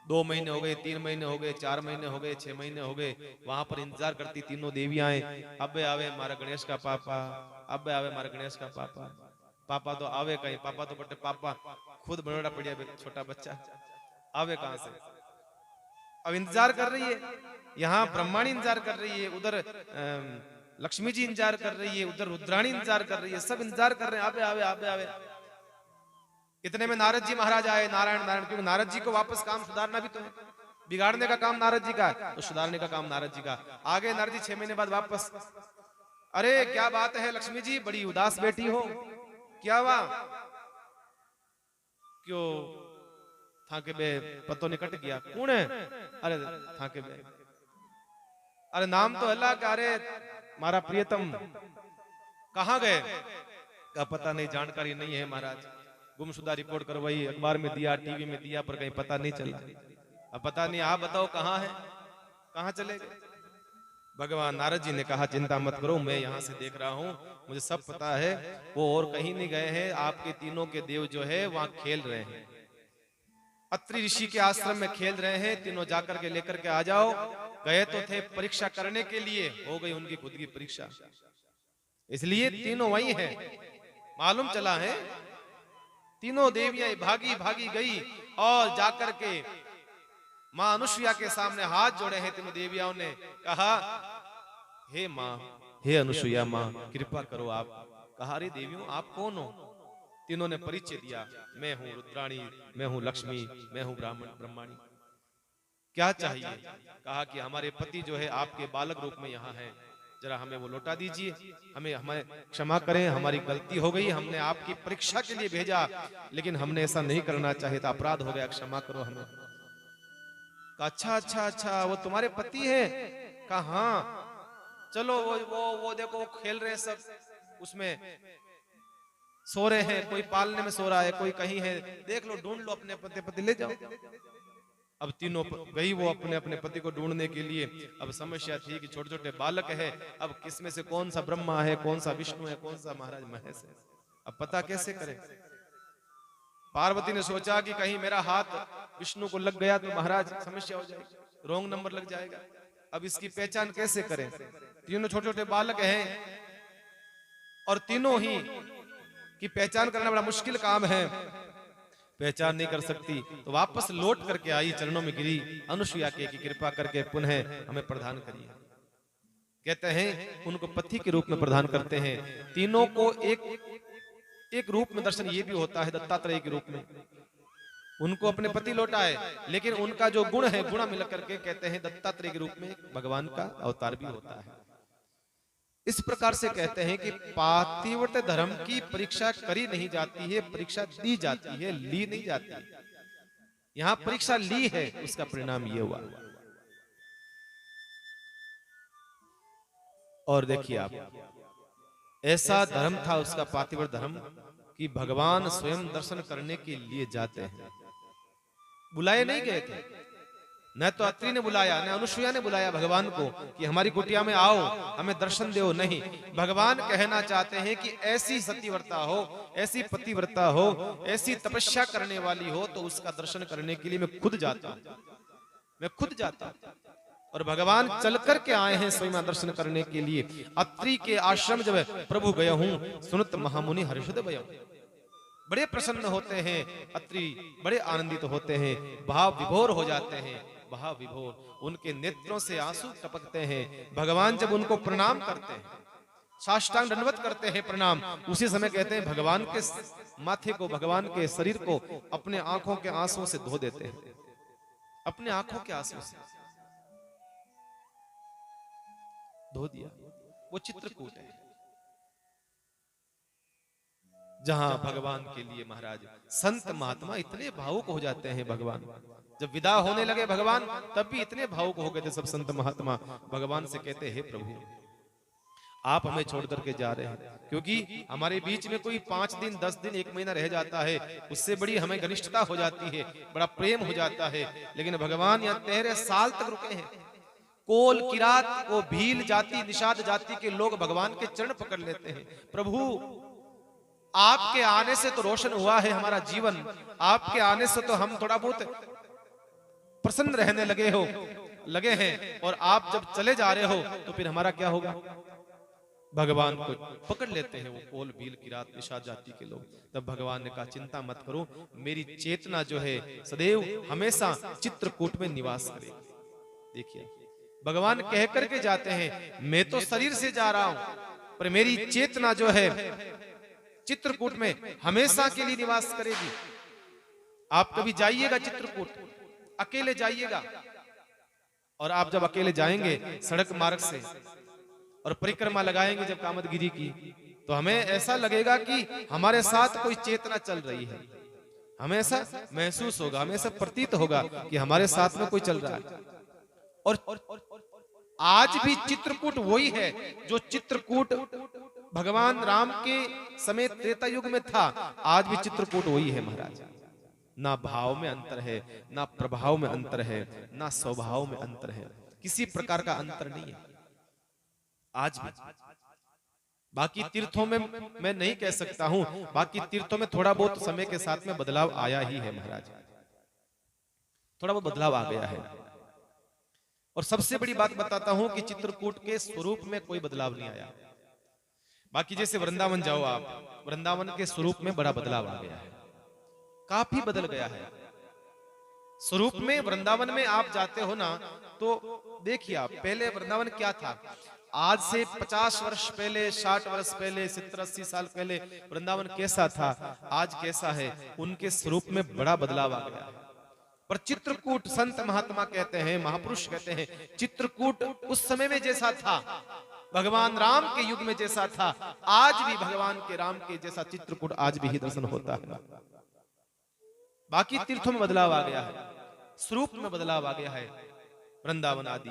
2 महीने हो गए, 3 महीने हो गए, 4 महीने हो गए, 6 महीने हो गए, वहां पर इंतजार करती तीनों देवियां। अब आवे हमारा गणेश का पापा, अब आवे हमारा गणेश का पापा। पापा तो आवे कहीं, पापा तो बटे पापा खुद बड़ा पड़िया छोटा बच्चा, आवे कहां से। अब इंतजार कर रही है, यहाँ ब्रह्माणी इंतजार कर रही है, उधर लक्ष्मी जी इंतजार कर रही है, उधर रुद्राणी इंतजार कर रही है, सब इंतजार कर रहे हैं, आवे आवे आवे आवे। इतने में नारद जी महाराज आए, नारायण नारायण, क्योंकि नारद जी को वापस काम सुधारना भी तो है, बिगाड़ने का काम नारद जी का है, तो सुधारने का काम नारद जी का। आगे नारद जी 6 महीने बाद वापस। अरे क्या बात है लक्ष्मी जी, बड़ी उदास बेटी हो, क्या हुआ? क्यों थाके बे पतो निकट गया, कौन है? अरे थाके बे, अरे नाम तो अल्लाह का, अरे मारा प्रियतम कहाँ गए? का पता नहीं, जानकारी नहीं है महाराज, गुमशुदा रिपोर्ट करवाई, अखबार में दिया, टीवी में दिया, पर कहीं पता नहीं चला। अब पता नहीं, आप बताओ कहाँ है, कहाँ चले गए? भगवान नारद जी ने कहा चिंता मत करो, मैं यहाँ से देख रहा हूँ, मुझे सब पता है, वो और कहीं नहीं गए हैं, आपके तीनों के देव जो है वहां खेल रहे हैं, अत्रि ऋषि के आश्रम में खेल रहे हैं, तीनों जाकर के लेकर के आ जाओ। गए तो थे परीक्षा करने के लिए, हो गई उनकी खुद की परीक्षा, इसलिए तीनों वही हैं। मालूम चला है तीनों देवियां भागी भागी गई और जाकर के मां अनुसुईया के सामने हाथ जोड़े हैं तीनों देवियाओं ने, कहा हे मां, हे अनुसुईया मां, कृपा करो आप। कहा अरे देवियों आप कौन हो? तीनों ने परिचय दिया, मैं हूं रुद्राणी, मैं हूं लक्ष्मी, मैं हूं ब्रह्माणी। क्या चाहिए? कहा कि हमारे पति जो है आपके बालक रूप में यहाँ है, जरा हमें वो लौटा दीजिए, हमें क्षमा करें, हमारी गलती हो गई, हमने आपकी परीक्षा के लिए भेजा, लेकिन हमने ऐसा नहीं करना चाहिए था, अपराध हो गया, क्षमा करो हमें। अच्छा अच्छा अच्छा, वो तुम्हारे पति है? कहा हाँ, चलो वो देखो वो खेल रहे हैं सब, उसमें सो रहे हैं, कोई पालने में सो रहा है, कोई कहीं है, देख लो, ढूंढ लो, अपने पति ले जाओ। अब तीनों गई वो अपने अपने पति को ढूंढने के लिए। अब समस्या थी कि छोटे छोटे बालक है, अब किसमें से कौन सा ब्रह्मा है, कौन सा विष्णु है, कौन सा महाराज महेश है, अब पता कैसे करें? पार्वती ने सोचा कि कहीं मेरा हाथ विष्णु को लग गया तो महाराज समस्या हो जाएगी, रॉन्ग नंबर लग जाएगा, अब इसकी पहचान कैसे करें? तीनों छोटे छोटे बालक हैं और तीनों ही की पहचान करना बड़ा मुश्किल काम है, पहचान नहीं कर सकती, तो वापस लौट करके आई, चरणों में गिरी अनुसुईया के कि कृपा करके पुनः हमें प्रदान करिए। कहते हैं उनको पति के रूप में प्रदान करते हैं। तीनों को एक रूप में दर्शन ये भी होता है दत्तात्रेय के रूप में, उनको अपने पति लौटाए, लेकिन उनका जो गुण है गुण मिल करके कहते हैं दत्तात्रेय के रूप में भगवान का अवतार भी होता है। इस प्रकार से कहते हैं कि पातिव्रत धर्म की परीक्षा करी नहीं जाती है, परीक्षा दी जाती है, ली नहीं जाती है। यहां परीक्षा ली है, उसका परिणाम ये हुआ। और देखिए आप, ऐसा धर्म था उसका पातिव्रत धर्म कि भगवान स्वयं दर्शन करने के लिए जाते हैं, बुलाए नहीं गए थे, न तो अत्रि ने बुलाया, न अनुसुईया ने बुलाया भगवान को कि हमारी कुटिया में आओ, हमें दर्शन दो, नहीं। भगवान कहना चाहते हैं कि ऐसी सतीव्रता हो, ऐसी पतिव्रता हो, ऐसी तपस्या करने वाली हो, तो उसका दर्शन करने के लिए मैं खुद जाता, मैं खुद जाता। और भगवान चल करके आए हैं स्वयं दर्शन करने के लिए। अत्रि के आश्रम जब प्रभु गया हूं, सुनत महामुनि हर्षित भयं, बड़े प्रसन्न होते हैं अत्रि, बड़े आनंदित होते हैं, भाव विभोर हो जाते हैं, भाव विभोर, उनके नेत्रों से आंसू टपकते हैं। भगवान जब उनको प्रणाम करते हैं, साष्टांग दंडवत करते हैं प्रणाम, उसी समय कहते हैं भगवान के माथे को, भगवान के शरीर को अपने आंखों के आंसुओं से धो देते हैं, अपने आंखों के आंसुओं से धो दिया। वो चित्रकूट है जहां भगवान के लिए महाराज संत महात्मा इतने भावुक हो जाते हैं। भगवान जब विदा होने लगे भगवान, तब भी इतने भावुक हो गए थे सब संत महात्मा। भगवान से कहते हे प्रभु, आप हमें छोड़ करके जा रहे हैं, क्योंकि हमारे बीच में कोई 5 दिन 10 दिन 1 महीना रह जाता है, उससे बड़ी हमें घनिष्ठता हो जाती है, बड़ा प्रेम हो जाता है। लेकिन भगवान यहाँ 13 साल तक रुके हैं। कोल किरात वो भील जाति निषाद जाति के लोग भगवान के चरण पकड़ लेते हैं। प्रभु आपके आने से तो रोशन हुआ है हमारा जीवन, आपके आने से तो हम थोड़ा बहुत प्रसन्न रहने लगे हैं, और आप जब चले जा रहे हो तो फिर हमारा क्या होगा? भगवान को पकड़ लेते हैं वो कोल भील किरात निषाद जाति के लोग। तब भगवान ने कहा चिंता मत करो, मेरी चेतना जो है सदैव हमेशा चित्रकूट में निवास करेगी। देखिए भगवान कह करके जाते हैं, मैं तो शरीर से जा रहा हूं पर मेरी चेतना जो है चित्रकूट में हमेशा के लिए निवास करेगी। आप कभी जाइएगा चित्रकूट, अकेले जाइएगा, और आप जब अकेले जाएंगे सड़क मार्ग से और परिक्रमा लगाएंगे जब कामदगिरी की, तो हमें ऐसा लगेगा कि हमारे साथ कोई चेतना चल रही है। हमें ऐसा महसूस होगा, हमें ऐसा प्रतीत होगा कि हमारे साथ में कोई चल रहा है। और आज भी चित्रकूट वही है जो चित्रकूट भगवान राम के समय त्रेता युग में था, आज भी चित्रकूट वही है महाराज। ना भाव में अंतर है, ना प्रभाव में अंतर है, ना स्वभाव में अंतर है, किसी प्रकार का अंतर नहीं है आज भी। बाकी तीर्थों में मैं नहीं कह सकता हूं, बाकी तीर्थों में थोड़ा बहुत समय के साथ में बदलाव आया ही है महाराज, थोड़ा बहुत बदलाव आ गया है। और सबसे बड़ी बात बताता हूं कि चित्रकूट के स्वरूप में कोई बदलाव नहीं आया। बाकी जैसे वृंदावन जाओ आप, वृंदावन के स्वरूप में बड़ा बदलाव आ गया है, काफी बदल गया है स्वरूप में। वृंदावन में आप जाते हो ना, तो देखिए आप पहले वृंदावन क्या था, आज से 50 वर्ष पहले, 60 वर्ष पहले, 70-80 साल पहले वृंदावन कैसा था, आज कैसा है, उनके स्वरूप में बड़ा बदलाव आ गया है। पर चित्रकूट संत महात्मा कहते हैं, महापुरुष कहते हैं, चित्रकूट उस समय में जैसा था, भगवान राम के युग में जैसा था, आज भी भगवान के राम के जैसा चित्रकूट आज भी ही दर्शन होता है। बाकी तीर्थों में बदलाव आ गया है, स्वरूप में बदलाव आ गया है। वृंदावन आदि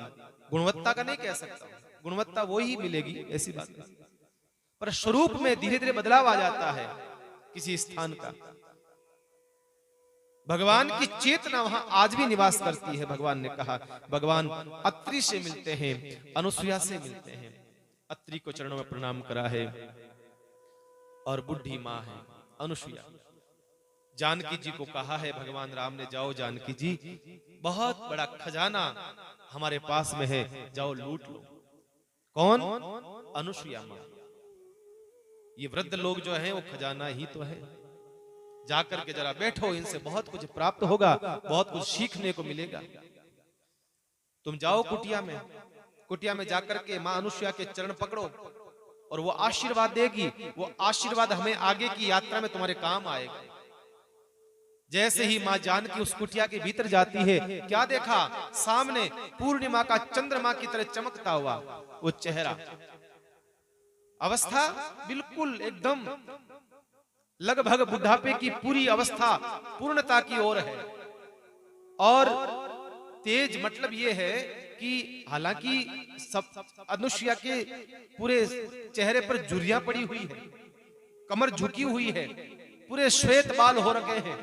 गुणवत्ता का नहीं कह सकता, गुणवत्ता वो ही मिलेगी ऐसी बात नहीं, पर स्वरूप में धीरे धीरे बदलाव आ जाता है किसी स्थान का। भगवान की चेतना वहां आज भी निवास करती है। भगवान ने कहा, भगवान अत्रि से मिलते हैं, अनुसुईया से मिलते हैं। अत्रि को चरणों में प्रणाम करा है, और बुढ़ी माँ है अनुसुईया। जानकी जी को कहा है भगवान राम ने, जाओ जानकी जी, बहुत बड़ा खजाना हमारे पास में है, जाओ लूट लो। कौन? अनुसुईया माँ। ये वृद्ध लोग जो हैं वो खजाना ही तो है, जाकर के जरा बैठो, इनसे बहुत कुछ प्राप्त होगा, बहुत कुछ सीखने को मिलेगा। तुम जाओ कुटिया में, कुटिया में जाकर के माँ अनुसुईया के चरण पकड़ो, और वो आशीर्वाद देगी। वो आशीर्वाद हमें आगे की यात्रा में तुम्हारे काम आएगा। जैसे ही माँ जानकी उस कुटिया के भीतर जाती है, क्या देखा? सामने पूर्णिमा का चंद्रमा की तरह चमकता हुआ वो चेहरा, अवस्था बिल्कुल एकदम लगभग बुढ़ापे की पूरी अवस्था पूर्णता की ओर है। और तेज मतलब ये है कि हालांकि सब अनुसुईया के पूरे चेहरे पर झुर्रियां पड़ी हुई है, कमर झुकी हुई है, पूरे श्वेत बाल हो रखे हैं,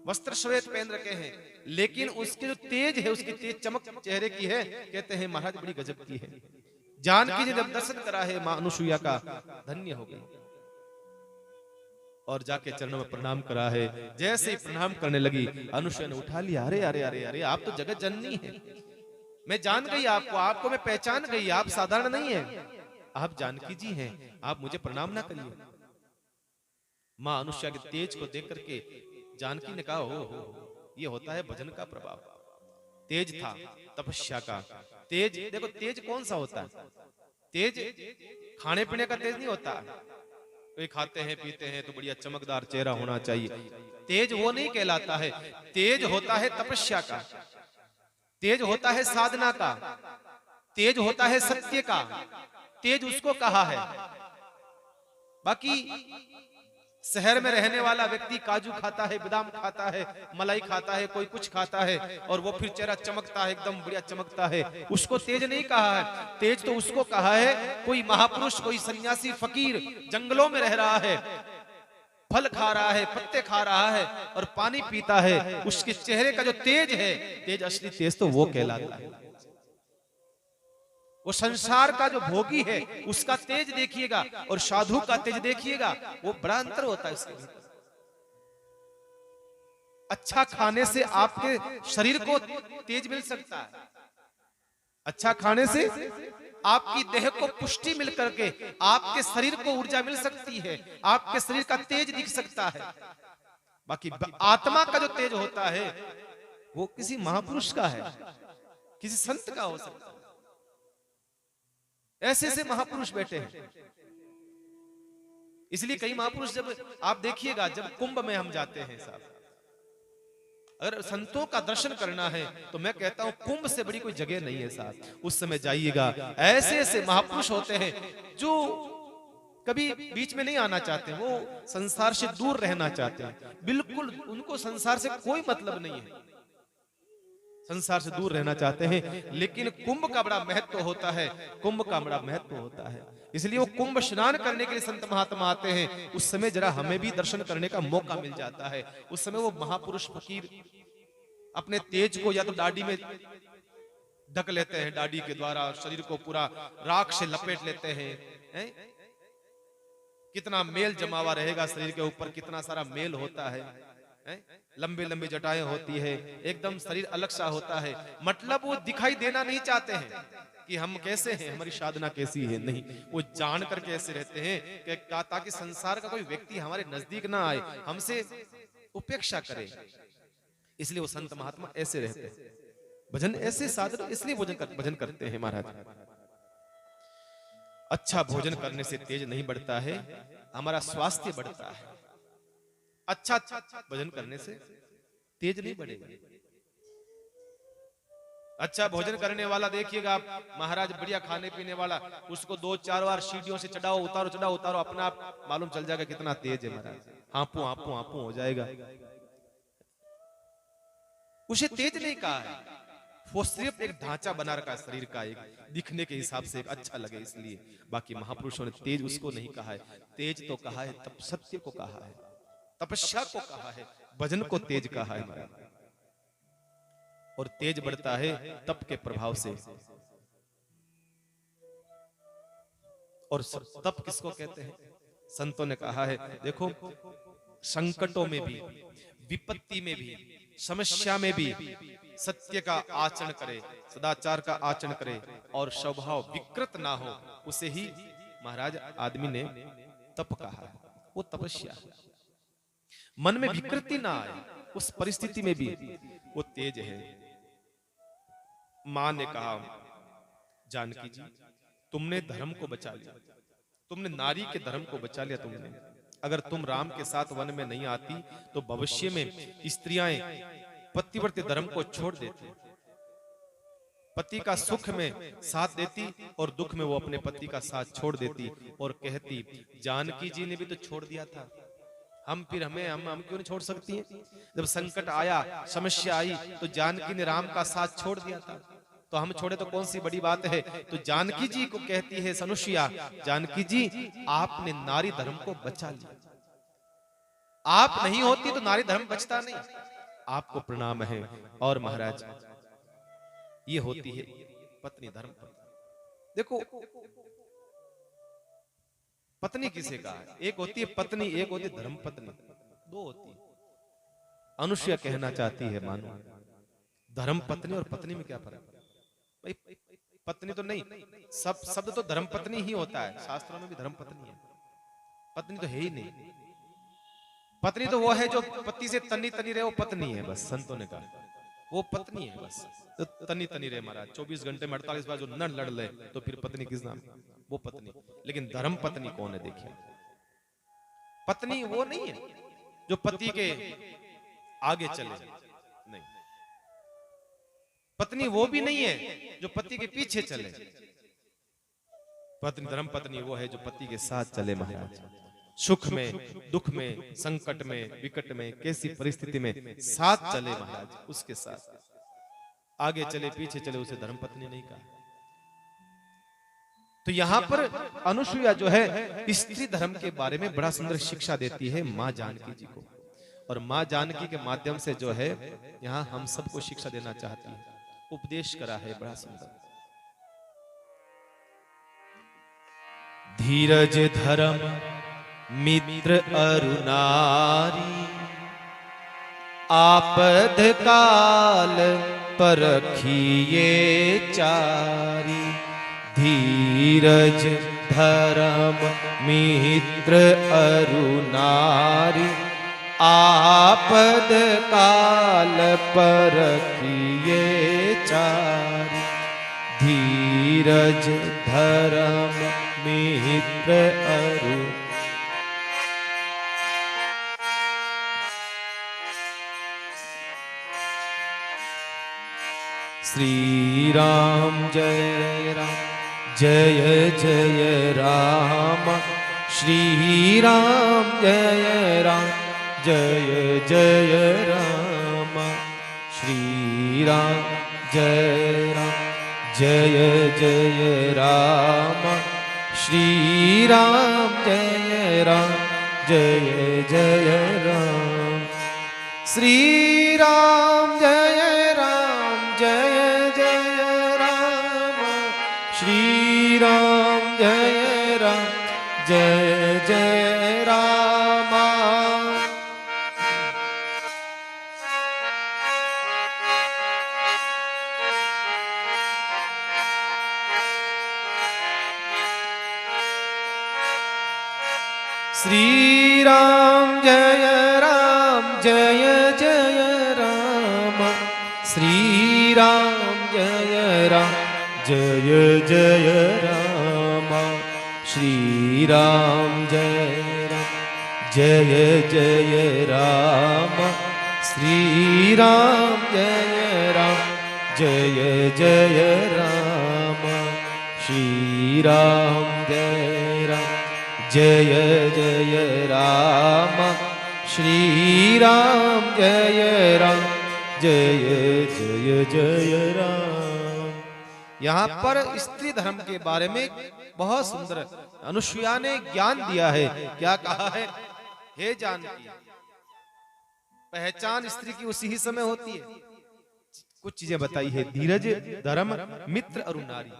वस्त्र श्वेत पहन रखे हैं, लेकिन उसके जो तेज है, उसकी तेज चमक चेहरे की है, कहते हैं महाराज बड़ी गजब की है। जानकी जी जब दर्शन करा है मां अनुसुईया का, धन्य हो गई, और जाके चरणों में प्रणाम करा है। जैसे ही प्रणाम करने लगी, अनुसुईया ने उठा लिया, अरे अरे अरे अरे, आप तो जगत जननी है, मैं जान गई आपको, आपको मैं पहचान गई, आप साधारण नहीं है, आप जानकी जी हैं, आप मुझे प्रणाम ना करिए। मां अनुसुईया के तेज को देख करके जानकी ने कहा, हो ये होता है भजन का प्रभाव। तेज था तपस्या का तेज। देखो तेज कौन सा होता है? तेज खाने पीने का तेज नहीं होता, कोई खाते हैं पीते हैं तो बढ़िया चमकदार चेहरा होना चाहिए, तेज वो नहीं कहलाता है। तेज होता है तपस्या का, तेज होता है साधना का, तेज होता है सत्य का, तेज उसको कहा है। बाकी शहर में रहने वाला व्यक्ति काजू खाता है, बादाम खाता है, मलाई खाता है, कोई कुछ खाता है, और वो फिर चेहरा चमकता है, एकदम बढ़िया चमकता है। उसको तेज नहीं कहा है, तेज तो उसको कहा है कोई महापुरुष, कोई सन्यासी फकीर जंगलों में रह रहा है, फल खा रहा है, पत्ते खा रहा है और पानी पीता है, उसके चेहरे का जो तेज है, तेज असली तेज तो वो कहलाता है। वो संसार का जो भोगी है उसका तेज देखिएगा और साधु का तेज देखिएगा, वो बड़ा अंतर होता है उसके भीतर। अच्छा खाने से आपके शरीर को तेज मिल सकता है, अच्छा खाने से आपकी देह को पुष्टि मिल करके आपके शरीर को ऊर्जा मिल सकती है, आपके शरीर का तेज दिख सकता है। बाकी आत्मा का जो तेज होता है वो किसी महापुरुष का है, किसी संत का हो सकता है। ऐसे ऐसे महापुरुष बैठे हैं। इसलिए कई महापुरुष, जब आप देखिएगा, जब कुंभ में हम जाते हैं साहब, अगर संतों का दर्शन करना है तो मैं कहता हूं कुंभ से बड़ी कोई जगह नहीं है साहब। उस समय जाइएगा, ऐसे ऐसे महापुरुष होते हैं जो कभी बीच में नहीं आना चाहते, वो संसार से दूर रहना चाहते हैं, बिल्कुल उनको संसार से कोई मतलब नहीं है, संसार से दूर रहना चाहते हैं। लेकिन कुंभ का बड़ा महत्व होता है, कुंभ का बड़ा महत्व होता है। इसलिए वो कुंभ स्नान करने के लिए संत महात्मा आते हैं। उस समय जरा हमें भी दर्शन करने का मौका मिल जाता है। उस समय वो महापुरुष फकीर अपने तेज को या तो दाढ़ी में ढक लेते हैं, दाढ़ी के द्वारा शरीर को पूरा राख से लपेट लेते हैं, कितना मेल जमा हुआ रहेगा शरीर के ऊपर, कितना सारा मेल होता है, लंबी लंबी जटाएं होती है, एकदम शरीर अलग सा होता है। मतलब वो दिखाई देना नहीं चाहते हैं कि हम कैसे हैं, हमारी साधना कैसी है, नहीं, वो जान करके ऐसे रहते हैं कि ताकि संसार का कोई व्यक्ति हमारे नजदीक ना आए, हमसे उपेक्षा करे। इसलिए वो संत महात्मा ऐसे रहते हैं। भजन ऐसे साधन इसलिए भजन करते हैं महाराज। अच्छा भोजन करने से तेज नहीं बढ़ता है, हमारा स्वास्थ्य बढ़ता है। अच्छा भोजन करने से तेज नहीं बढ़ेगा। अच्छा भोजन करने वाला देखिएगा आप महाराज, बढ़िया खाने पीने वाला, उसको 2-4 बार सीढ़ियों से चढ़ाओ उतारो, चढ़ाओ उतारो, अपना आप मालूम चल जाएगा कितना तेज है महाराज। हाँपू हाँपू हाँपू हो जाएगा। उसे तेज नहीं कहा है, वो सिर्फ एक ढांचा बना रखा शरीर का, एक दिखने के हिसाब से एक अच्छा लगे इसलिए। बाकी महापुरुषों ने तेज उसको नहीं कहा है, तेज तो कहा है तप सत्य को कहा है, तपस्या को कहा है, भजन को तेज कहा है महाराज। और तेज बढ़ता है तप के प्रभाव से। और तप किसको कहते हैं? संतों ने कहा है, देखो संकटों में भी, विपत्ति में भी, समस्या में भी सत्य का आचरण करे, सदाचार का आचरण करे और स्वभाव विकृत ना हो, उसे ही महाराज आदमी ने तप कहा है। वो तपस्या है। मन में विकृति ना आए, उस परिस्थिति में भी वो तेज है। मां ने कहा, जानकी जी तुमने धर्म को बचा लिया, तुमने नारी के धर्म को बचा लिया तुमने। अगर तुम राम के साथ वन में नहीं आती तो भविष्य में स्त्रियां पतिव्रत धर्म को छोड़ देती, पति का सुख में साथ देती और दुख में वो अपने पति का साथ छोड़ देती और कहती, जानकी जी ने भी तो छोड़ दिया था, हम फिर हम क्यों नहीं छोड़ सकती हैं? जब संकट आया, समस्या आई तो जानकी ने राम का साथ छोड़ दिया था, तो हम छोड़े तो कौन सी बड़ी बात है? तो जानकी जी को कहती है सनुसुईया, जानकी जी आपने नारी धर्म को बचा लिया, आप नहीं होती तो नारी धर्म बचता नहीं, आपको प्रणाम है। और महाराज ये होती है पत्नी धर्म। देखो पत्नी किसे कहा है? एक होती है पत्नी, एक होती है धर्म पत्नी, दो होती है। अनुसुईया कहना चाहती है, मानो धर्म पत्नी और पत्नी में क्या फर्क है? भाई पत्नी तो नहीं, सब शब्द तो धर्म पत्नी ही होता है, शास्त्रों में भी धर्म पत्नी है, पत्नी तो है ही नहीं। पत्नी तो वो है जो पति से तनी तनी रहे, वो पत्नी है बस। संतों ने कहा वो पत्नी है बस, तो तनी तनी रहे महाराज। 24 घंटे में 48 बार जो न लड़ ले तो फिर पत्नी किस नाम? वो पत्नी। लेकिन धर्म पत्नी कौन है? देखिए, पत्नी वो नहीं है जो पति के आगे चले, नहीं। पत्नी वो भी नहीं है जो पति के पीछे चले। पत्नी धर्म पत्नी वो है जो पति के साथ चले महाराज, सुख में, दुख में, संकट में, विकट में, कैसी परिस्थिति में साथ चले महाराज, उसके साथ आगे चले पीछे चले, उसे धर्मपत्नी नहीं कहा। तो यहां पर अनुसुईया जो है स्त्री धर्म के बारे में बड़ा सुंदर शिक्षा देती है मां जानकी जी को, और मां जानकी के माध्यम से जो है यहां हम सबको शिक्षा देना चाहती है, उपदेश करा है बड़ा सुंदर। धीरज धर्म मित्र अरुनारी, आपद काल परखिए चारी। धीरज धर्म मित्र अरुनारी, आपद काल परखिए चारी। धीरज धर्म मित्र अरु। श्री राम जय राम जय जय राम। श्री राम जय राम जय जय राम। श्री राम जय राम जय जय राम। श्री राम जय राम जय जय राम। श्री राम जय राम जय जय राम। श्री राम जय राम जय जय राम। श्री राम जय राम जय जय राम। श्री राम जय राम जय जय राम। श्री राम जय राम जय जय राम। श्री राम जय राम जय जय राम। श्री राम जय राम जय जय राम। श्री राम जय राम जय जय जय राम। यहाँ पर स्त्री धर्म के बारे में बहुत सुंदर अनुसुईया ने ज्ञान दिया है। क्या कहा है? हे जानकी, पहचान स्त्री की उसी ही समय होती है। कुछ चीजें बताई है, धीरज धर्म मित्र और नारी,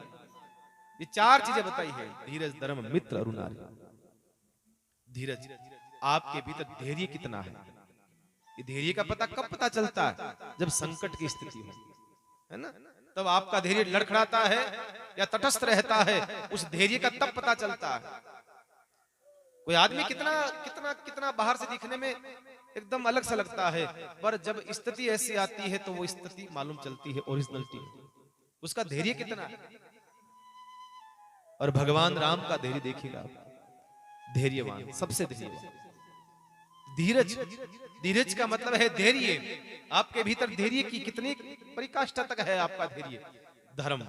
ये चार चीजें बताई है। धीरज धर्म मित्र और नारी। धीरज, आपके भीतर धैर्य कितना है, ये धैर्य का पता कब पता चलता है? जब संकट की स्थिति हो, है ना, तब आपका धैर्य लड़खड़ाता है या तटस्थ रहता है, उस धैर्य का तब पता चलता है। कोई आदमी कितना कितना कितना बाहर से दिखने में एकदम अलग सा लगता है, पर जब स्थिति ऐसी आती है तो वो स्थिति मालूम चलती है ओरिजिनलिटी, उसका धैर्य कितना है। और भगवान राम का धैर्य देखिएगा, धैर्यवान, सबसे धैर्यवान। धीरज, धीरज का मतलब है धैर्य। आपके भीतर धैर्य की कितनी परिकाष्ठा तक है आपका धैर्य। धर्म,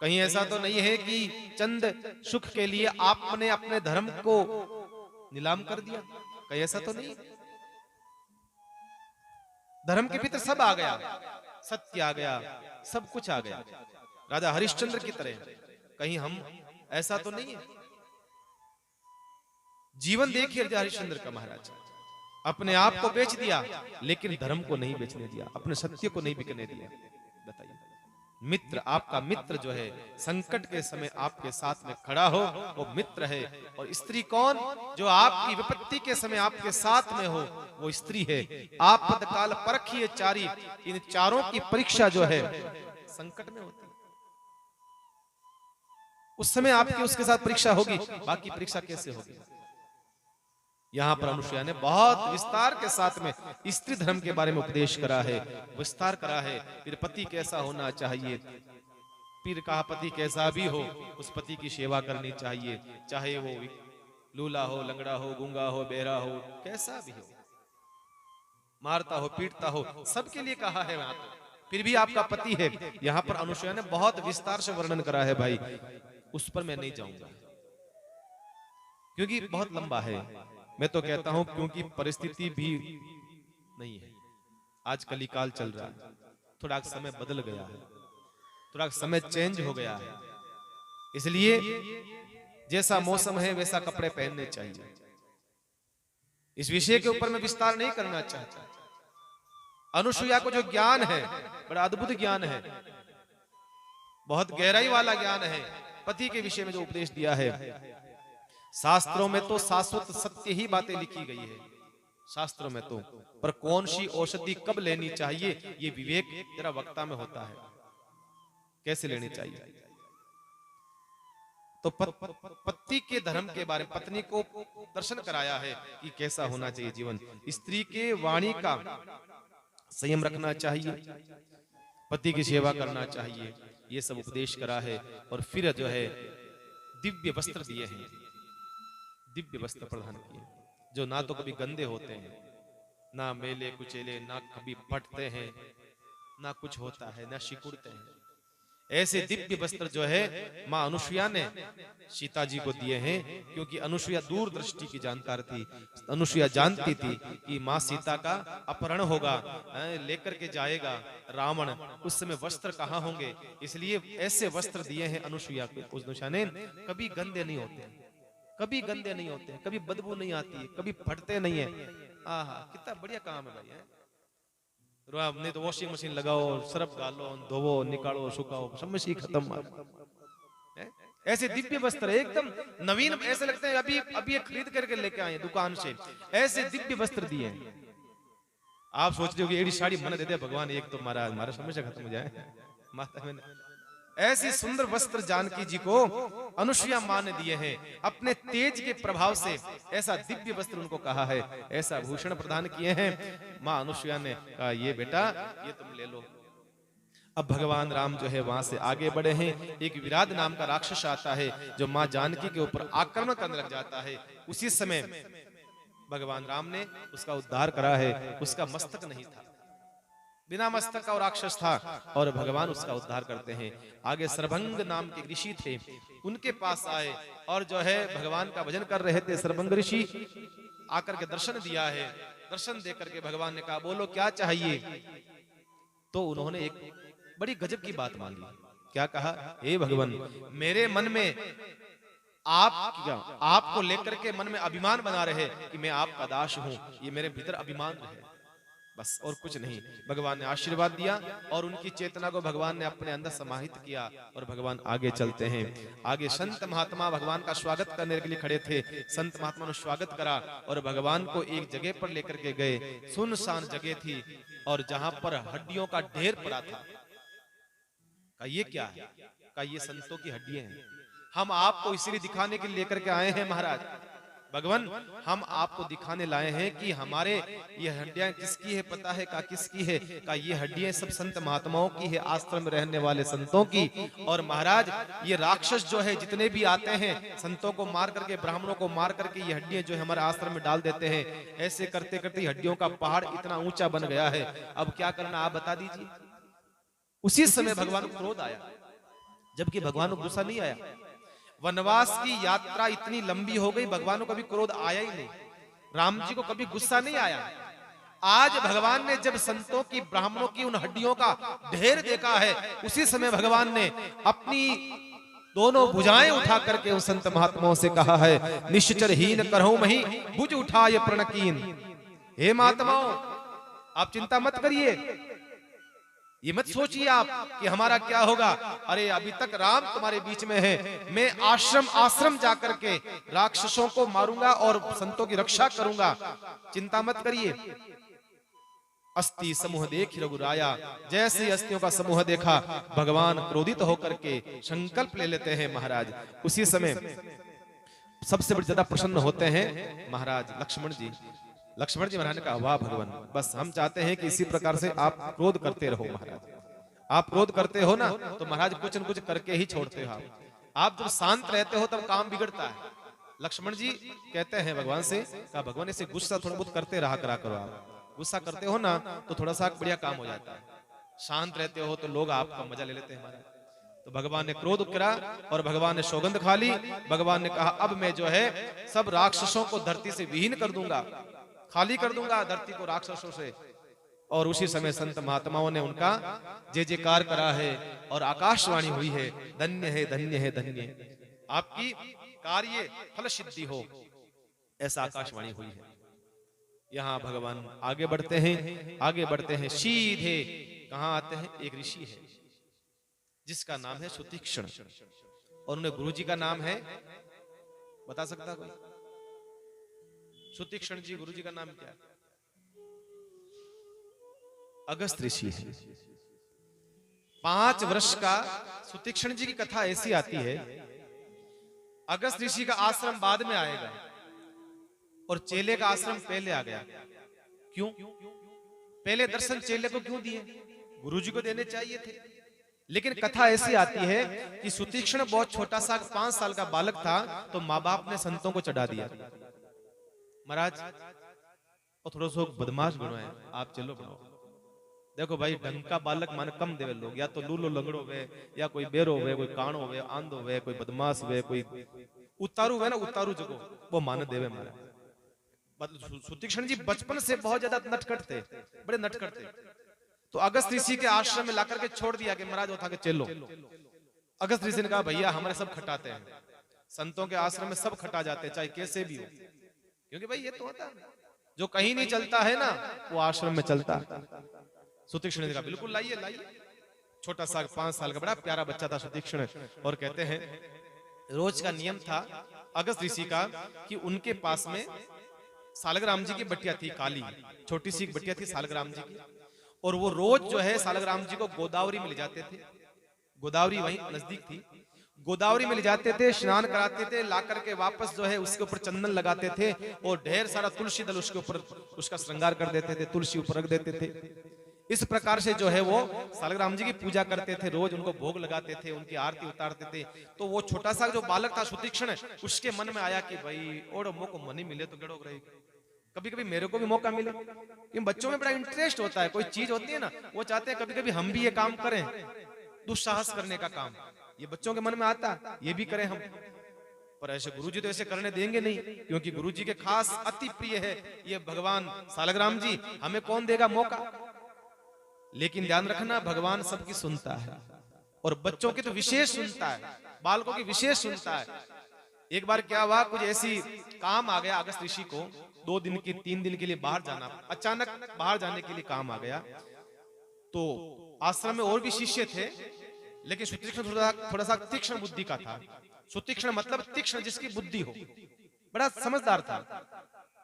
कहीं ऐसा तो नहीं है कि चंद सुख के लिए आपने अपने धर्म को नीलाम कर दिया, कहीं ऐसा तो नहीं। धर्म के भीतर सब आ गया, सत्य आ गया, सब कुछ आ गया, राजा हरिश्चंद्र की तरह। कहीं हम ऐसा तो नहीं है। जीवन देखिए राजा हरिश्चंद्र का, महाराज अपने आप को बेच दिया लेकिन धर्म को नहीं बेचने दिया, अपने सत्य को नहीं बिकने दिया। बताइए, मित्र, आपका मित्र जो है संकट के समय आपके साथ में खड़ा हो, वो मित्र है। और स्त्री कौन? जो आपकी विपत्ति के समय आपके साथ में हो, वो स्त्री है। आपद काल परखिए चारी, इन चारों की परीक्षा जो है संकट में होती है। उस समय आपकी उसके साथ परीक्षा होगी, बाकी परीक्षा कैसे होगी? यहाँ पर अनुसुईया ने बहुत विस्तार के साथ में स्त्री धर्म के बारे में उपदेश करा है, विस्तार करा है। फिर पति कैसा होना चाहिए, फिर कहा पति कैसा भी हो उस पति की सेवा करनी चाहिए, चाहे वो लूला हो, लंगड़ा हो, गूंगा हो, बहरा हो, कैसा भी हो, मारता हो, पीटता हो, सबके लिए कहा है वहां। तो फिर भी आपका पति है। यहाँ पर अनुसुईया ने बहुत विस्तार से वर्णन करा है भाई, उस पर मैं नहीं जाऊंगा। क्योंकि बहुत लंबा है। मैं तो कहता हूं क्योंकि परिस्थिति भी नहीं है, आज कलिकाल चल रहा है, थोड़ा समय बदल गया है, थोड़ा समय चेंज हो गया है, इसलिए जैसा मौसम है वैसा कपड़े पहनने चाहिए। इस विषय के ऊपर मैं विस्तार नहीं करना चाहता। अनुसुईया को जो ज्ञान है बड़ा अद्भुत ज्ञान है, बहुत गहराई वाला ज्ञान है। पति के विषय में जो उपदेश दिया है, शास्त्रों में तो शाश्वत सत्य ही बातें लिखी गई है, शास्त्रों में तो, पर कौन सी औषधि कब लेनी चाहिए ये विवेक जरा वक्ता में होता है, कैसे लेनी चाहिए। तो पति के धर्म के बारे में पत्नी को दर्शन कराया है कि कैसा होना चाहिए जीवन। स्त्री के वाणी का संयम रखना चाहिए, पति की सेवा करना चाहिए, ये सब उपदेश करा है। और फिर जो है दिव्य वस्त्र दिए हैं, दिव्य वस्त्र प्रदान किए, जो ना तो कभी गंदे होते हैं, ना मेले कुचेले, ना कभी फटते हैं, ना कुछ होता है, ना सिकुड़ते हैं। ऐसे दिव्य वस्त्र जो है मां अनुसुईया ने सीता जी को दिए हैं, क्योंकि अनुसुईया दूरदृष्टि की जानकार थी। अनुसुईया जानती थी कि मां सीता का अपहरण होगा, लेकर के जाएगा रावण, उस समय वस्त्र कहाँ होंगे, इसलिए ऐसे वस्त्र दिए हैं अनुसुईया को। अनुसुईया ने कभी गंदे नहीं होते, कभी गंदे नहीं होते, कभी बदबू नहीं आती है, कभी फटते नहीं है। आहा, कितना बढ़िया काम है भाई, है? नहीं तो वॉशिंग मशीन लगाओ, सर्फ डालो, धोवो, निकालो, सुखाओ, समस्या खत्म। ऐसे दिव्य वस्त्र एकदम नवीन, ऐसे लगते हैं अभी अभी खरीद करके लेके आए दुकान से, ऐसे दिव्य वस्त्र दिए हैं। आप सोच रहे हो कि एड़ी साड़ी मन दे दे भगवान, एक तो हमारा समस्या खत्म हो जाए। माता मैंने ऐसी सुंदर वस्त्र जानकी जी को अनुसुईया मां ने दिए हैं, अपने तेज के प्रभाव से ऐसा दिव्य वस्त्र उनको कहा है, ऐसा भूषण प्रदान किए हैं। मां अनुसुईया ने कहा ये बेटा ये तुम ले लो। अब भगवान राम जो है वहां से आगे बढ़े हैं। एक विराट नाम का राक्षस आता है जो मां जानकी के ऊपर आक्रमण करने लग जाता है। उसी समय भगवान राम ने उसका उद्धार करा है, उसका मस्तक नहीं था, बिना मस्तक का राक्षस था, और भगवान उसका उद्धार करते हैं। आगे सरभंग नाम के ऋषि थे, उनके पास आए और जो है भगवान का भजन कर रहे थे। सरभंग ऋषि आकर के दर्शन दिया है, दर्शन देकर के भगवान ने कहा बोलो क्या चाहिए। तो उन्होंने एक बड़ी गजब की बात मांगी। क्या कहा, हे भगवान मेरे मन में आपको लेकर के मन में अभिमान बना रहे कि मैं आपका दास हूं, ये मेरे भीतर अभिमान रहे, बस और कुछ नहीं। भगवान ने आशीर्वाद दिया और उनकी चेतना को भगवान ने अपने अंदर समाहित किया और भगवान आगे चलते हैं। आगे संत महात्मा भगवान का स्वागत करने के लिए खड़े थे, संत महात्मा ने स्वागत करा और भगवान को एक जगह पर लेकर के गए। सुनसान जगह थी और जहां पर हड्डियों का ढेर पड़ा था। का ये क्या है, का ये संतों की हड्डियां हैं, हम आपको इसलिए दिखाने के लिए लेकर के आए हैं महाराज। भगवान हम आपको दिखाने लाए हैं कि हमारे ये हड्डियां किसकी है, पता है का किसकी है, का ये हड्डियां सब संत महात्माओं की है, आश्रम में रहने वाले संतों की। और महाराज ये राक्षस जो है जितने भी आते हैं संतों को मार करके, ब्राह्मणों को मार करके ये हड्डियां जो है हमारे आश्रम में डाल देते हैं। ऐसे करते करते हड्डियों का पहाड़ इतना ऊंचा बन गया है, अब क्या करना आप बता दीजिए। उसी समय भगवान को क्रोध आया, जबकि भगवान को गुस्सा नहीं आया। वनवास की यात्रा इतनी लंबी हो गई, भगवान को कभी क्रोध आया ही नहीं, राम जी को कभी गुस्सा नहीं आया। आज भगवान ने जब संतों की, ब्राह्मणों की उन हड्डियों का ढेर देखा है, उसी समय भगवान ने अपनी दोनों भुजाएं उठा करके उन संत महात्माओं से कहा है, निश्चर हीन करहु मही भुज उठाए प्रणकीन। हे महात्माओं आप चिंता मत करिए, ये मत सोचिए आप कि हमारा क्या होगा। अरे अभी तक राम तुम्हारे बीच में है, मैं आश्रम आश्रम जाकर के राक्षसों को मारूंगा और संतों की रक्षा करूंगा, चिंता मत करिए। अस्थि समूह देख रघुराया, जैसे अस्थियों का समूह देखा भगवान क्रोधित होकर के संकल्प ले लेते हैं महाराज। उसी समय सबसे बड़ी ज्यादा प्रसन्न होते हैं महाराज लक्ष्मण जी। लक्ष्मण जी महाराज ने कहा वाह भगवान, बस हम चाहते हैं कि इसी प्रकार से आप क्रोध करते रहो महाराज। आप क्रोध करते हो ना तो महाराज कुछ न कुछ करके ही छोड़ते हो। आप जब शांत रहते हो तब काम बिगड़ता है। लक्ष्मण जी कहते हैं भगवान से, कहा भगवान ऐसे गुस्सा थोड़ा बहुत करते रहा करा करो। आप गुस्सा करते हो ना तो थोड़ा सा बढ़िया काम हो जाता है, शांत रहते हो तो लोग आपका मजा ले लेते हैं महाराज। तो भगवान ने क्रोध करा और भगवान ने सौगंध खा ली। भगवान ने कहा अब मैं जो है सब राक्षसों को धरती से विहीन कर दूंगा, खाली कर दूंगा धरती को राक्षसों से। और उसी समय संत महात्माओं ने उनका जय जयकार करा है और आकाशवाणी हुई है, धन्य है धन्य है धन्य आपकी कार्य फल सिद्धि हो, ऐसा आकाशवाणी हुई है। यहाँ भगवान आगे बढ़ते हैं, आगे बढ़ते हैं सीधे कहाँ आते हैं, एक ऋषि है जिसका नाम है सुतीक्ष्ण और उन्हें गुरु जी का नाम है, बता सकता कोई? सुतीक्ष्ण जी गुरु जी का नाम क्या है? अगस्त ऋषि है। 5 वर्ष का सुतीक्ष्ण जी की कथा ऐसी आती है, अगस्त ऋषि का आश्रम बाद में आएगा और चेले का आश्रम पहले आ गया। क्यों? पहले दर्शन चेले को क्यों दिए? गुरु जी को देने चाहिए थे। लेकिन कथा ऐसी आती है कि सुतीक्ष्ण बहुत छोटा सा 5 साल का बालक था, तो माँ बाप ने संतों को चढ़ा दिया। महाराज और थोड़ा सा बदमाश बनो है, आप चलो बनो। देखो भाई ढंग का बालक मान कम देवे लोग, या तो लूलो लंगड़ो वे, या कोई बेरो वे, कोई काणो वे, आंधो वे, कोई बदमाश वे, कोई उतारू वे ना, उतारू जगो वो मान देवे मारा। मतलब सुतीक्ष्ण जी बचपन से बहुत ज्यादा नटखट थे, बड़े नटखट थे। तो अगस्त ऋषि के आश्रम में लाकर के छोड़ दिया कि महाराज उठा के चलो। अगस्त ऋषि ने कहा भैया हमारे सब खटाते हैं, संतों के आश्रम में सब खटा जाते हैं चाहे कैसे भी हो, क्योंकि भाई ये तो होता है जो कहीं नहीं चलता है ना वो आश्रम में चलता। सुतीक्ष्ण ने कहा बिल्कुल लाइए लाइए। छोटा सा 5 साल का बड़ा प्यारा बच्चा था सुतीक्ष्ण। और कहते हैं रोज का नियम था अगस्त ऋषि का कि उनके पास में सालग्राम जी की बटिया थी, काली छोटी सी बटिया थी सालग्राम जी की, और वो रोज जो है सालग्राम जी को गोदावरी में ले जाते थे। गोदावरी वहीं नजदीक थी, गोदावरी में ले जाते थे, स्नान कराते थे, ला करके वापस जो है उसके ऊपर चंदन लगाते थे और ढेर सारा तुलसी दल उसके ऊपर उसका श्रृंगार कर देते थे, तुलसी ऊपर रख देते थे। इस प्रकार से जो है वो सालग्राम जी की पूजा करते थे, रोज उनको भोग लगाते थे, उनकी आरती उतारते थे। तो वो छोटा सा जो बालक था सुतीक्ष्ण, उसके मन में आया कि भाई और मोको मनी मिले तो गड़ो रही, कभी कभी मेरे को भी मौका मिले। क्योंकि बच्चों में बड़ा इंटरेस्ट होता है, कोई चीज होती है ना वो चाहते हैं कभी कभी हम भी ये काम करें, दुस्साहस करने का काम ये बच्चों के मन में आता, ये भी करें हम। पर ऐसे गुरुजी तो ऐसे करने देंगे नहीं, क्योंकि गुरुजी के खास अति प्रिय है ये भगवान सालग्राम जी, हमें कौन देगा मौका। लेकिन ध्यान रखना भगवान सबकी सुनता है और बच्चों की तो विशेष सुनता है, बालकों की विशेष सुनता है। एक बार क्या हुआ, कुछ ऐसी काम आ गया अगस्त ऋषि को, 2 दिन की 3 दिन के लिए बाहर जाना, अचानक बाहर जाने के लिए काम आ गया। तो आश्रम में और भी शिष्य थे, लेकिन सुतीक्ष्ण थोड़ा सा तीक्ष्ण बुद्धि का था। सुतीक्ष्ण मतलब तीक्ष्ण जिसकी बुद्धि हो, बड़ा समझदार था।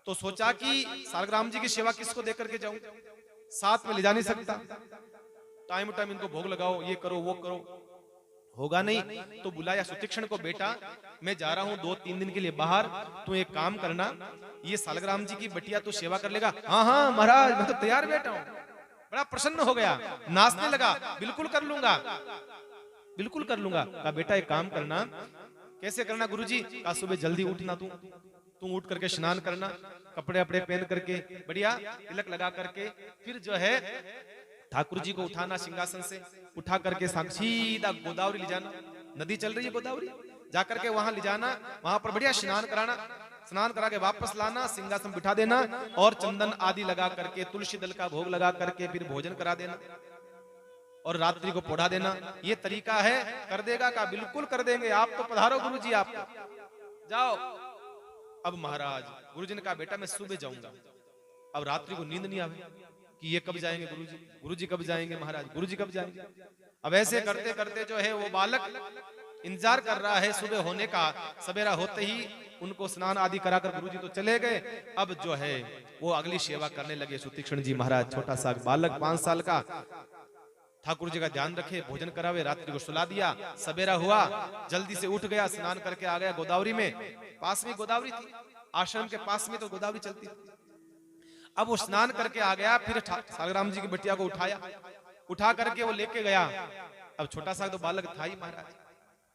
तो सोचा कि सालग्राम जी की सेवा किसको देकर के जाऊं, साथ में ले जा नहीं सकता, टाइम टाइम इनको भोग लगाओ, ये करो वो करो, होगा नहीं। तो बुलाया सुतीक्ष्ण को, बेटा मैं जा रहा हूँ 2-3 दिन के लिए बाहर, तू एक काम करना, ये सालग्राम जी की बटिया तू सेवा कर लेगा। हाँ हाँ महाराज मैं तो तैयार बैठा हूँ। बड़ा प्रसन्न हो गया, नाचने लगा, बिल्कुल कर लूंगा बिल्कुल कर लूंगा। कहा बेटा एक काम करना, कैसे करना गुरुजी? कहा सुबह जल्दी उठना, तू उठ करके स्नान करना, कपड़े अपड़े पहन करके बढ़िया तिलक लगा करके, फिर जो है ठाकुर जी को उठाना सिंहासन से, उठा करके सीधा गोदावरी ले जाना, नदी चल रही है गोदावरी, जाकर के वहां ले जाना, वहां पर बढ़िया स्नान कराना, स्नान करा के वापस लाना, सिंहासन बिठा देना और चंदन आदि लगा करके तुलसी दल का भोग लगा करके फिर भोजन करा देना और रात्रि को पढ़ा देना। ये तरीका है, कर देगा? का बिल्कुल कर देंगे, आप तो पधारो गुरुजी, आप जाओ। अब महाराज गुरुजी ने कहा बेटा मैं सुबह जाऊंगा, अब रात्रि को नींद नहीं आवे कि ये कब जाएंगे गुरुजी, गुरुजी कब जाएंगे, महाराज गुरुजी कब जाएंगे। अब ऐसे करते करते जो है वो बालक इंतजार कर रहा है सुबह होने का। सवेरा होते ही उनको स्नान आदि कराकर गुरुजी तो चले गए। अब जो है वो अगली सेवा करने लगे सुतीक्ष्ण जी महाराज। छोटा सा बालक 5 साल का, ठाकुर जी का ध्यान रखे, भोजन करावे, रात्रि को सुला दिया। सवेरा हुआ, जल्दी से उठ गया, स्नान करके आ गया गोदावरी में। पास में गोदावरी थी, आश्रम के पास में तो गोदावरी चलती थी। अब वो स्नान करके आ गया, फिर सालग्राम जी की बिटिया को उठाया, उठा करके वो लेके गया। अब छोटा सा तो बालक था ही महाराज,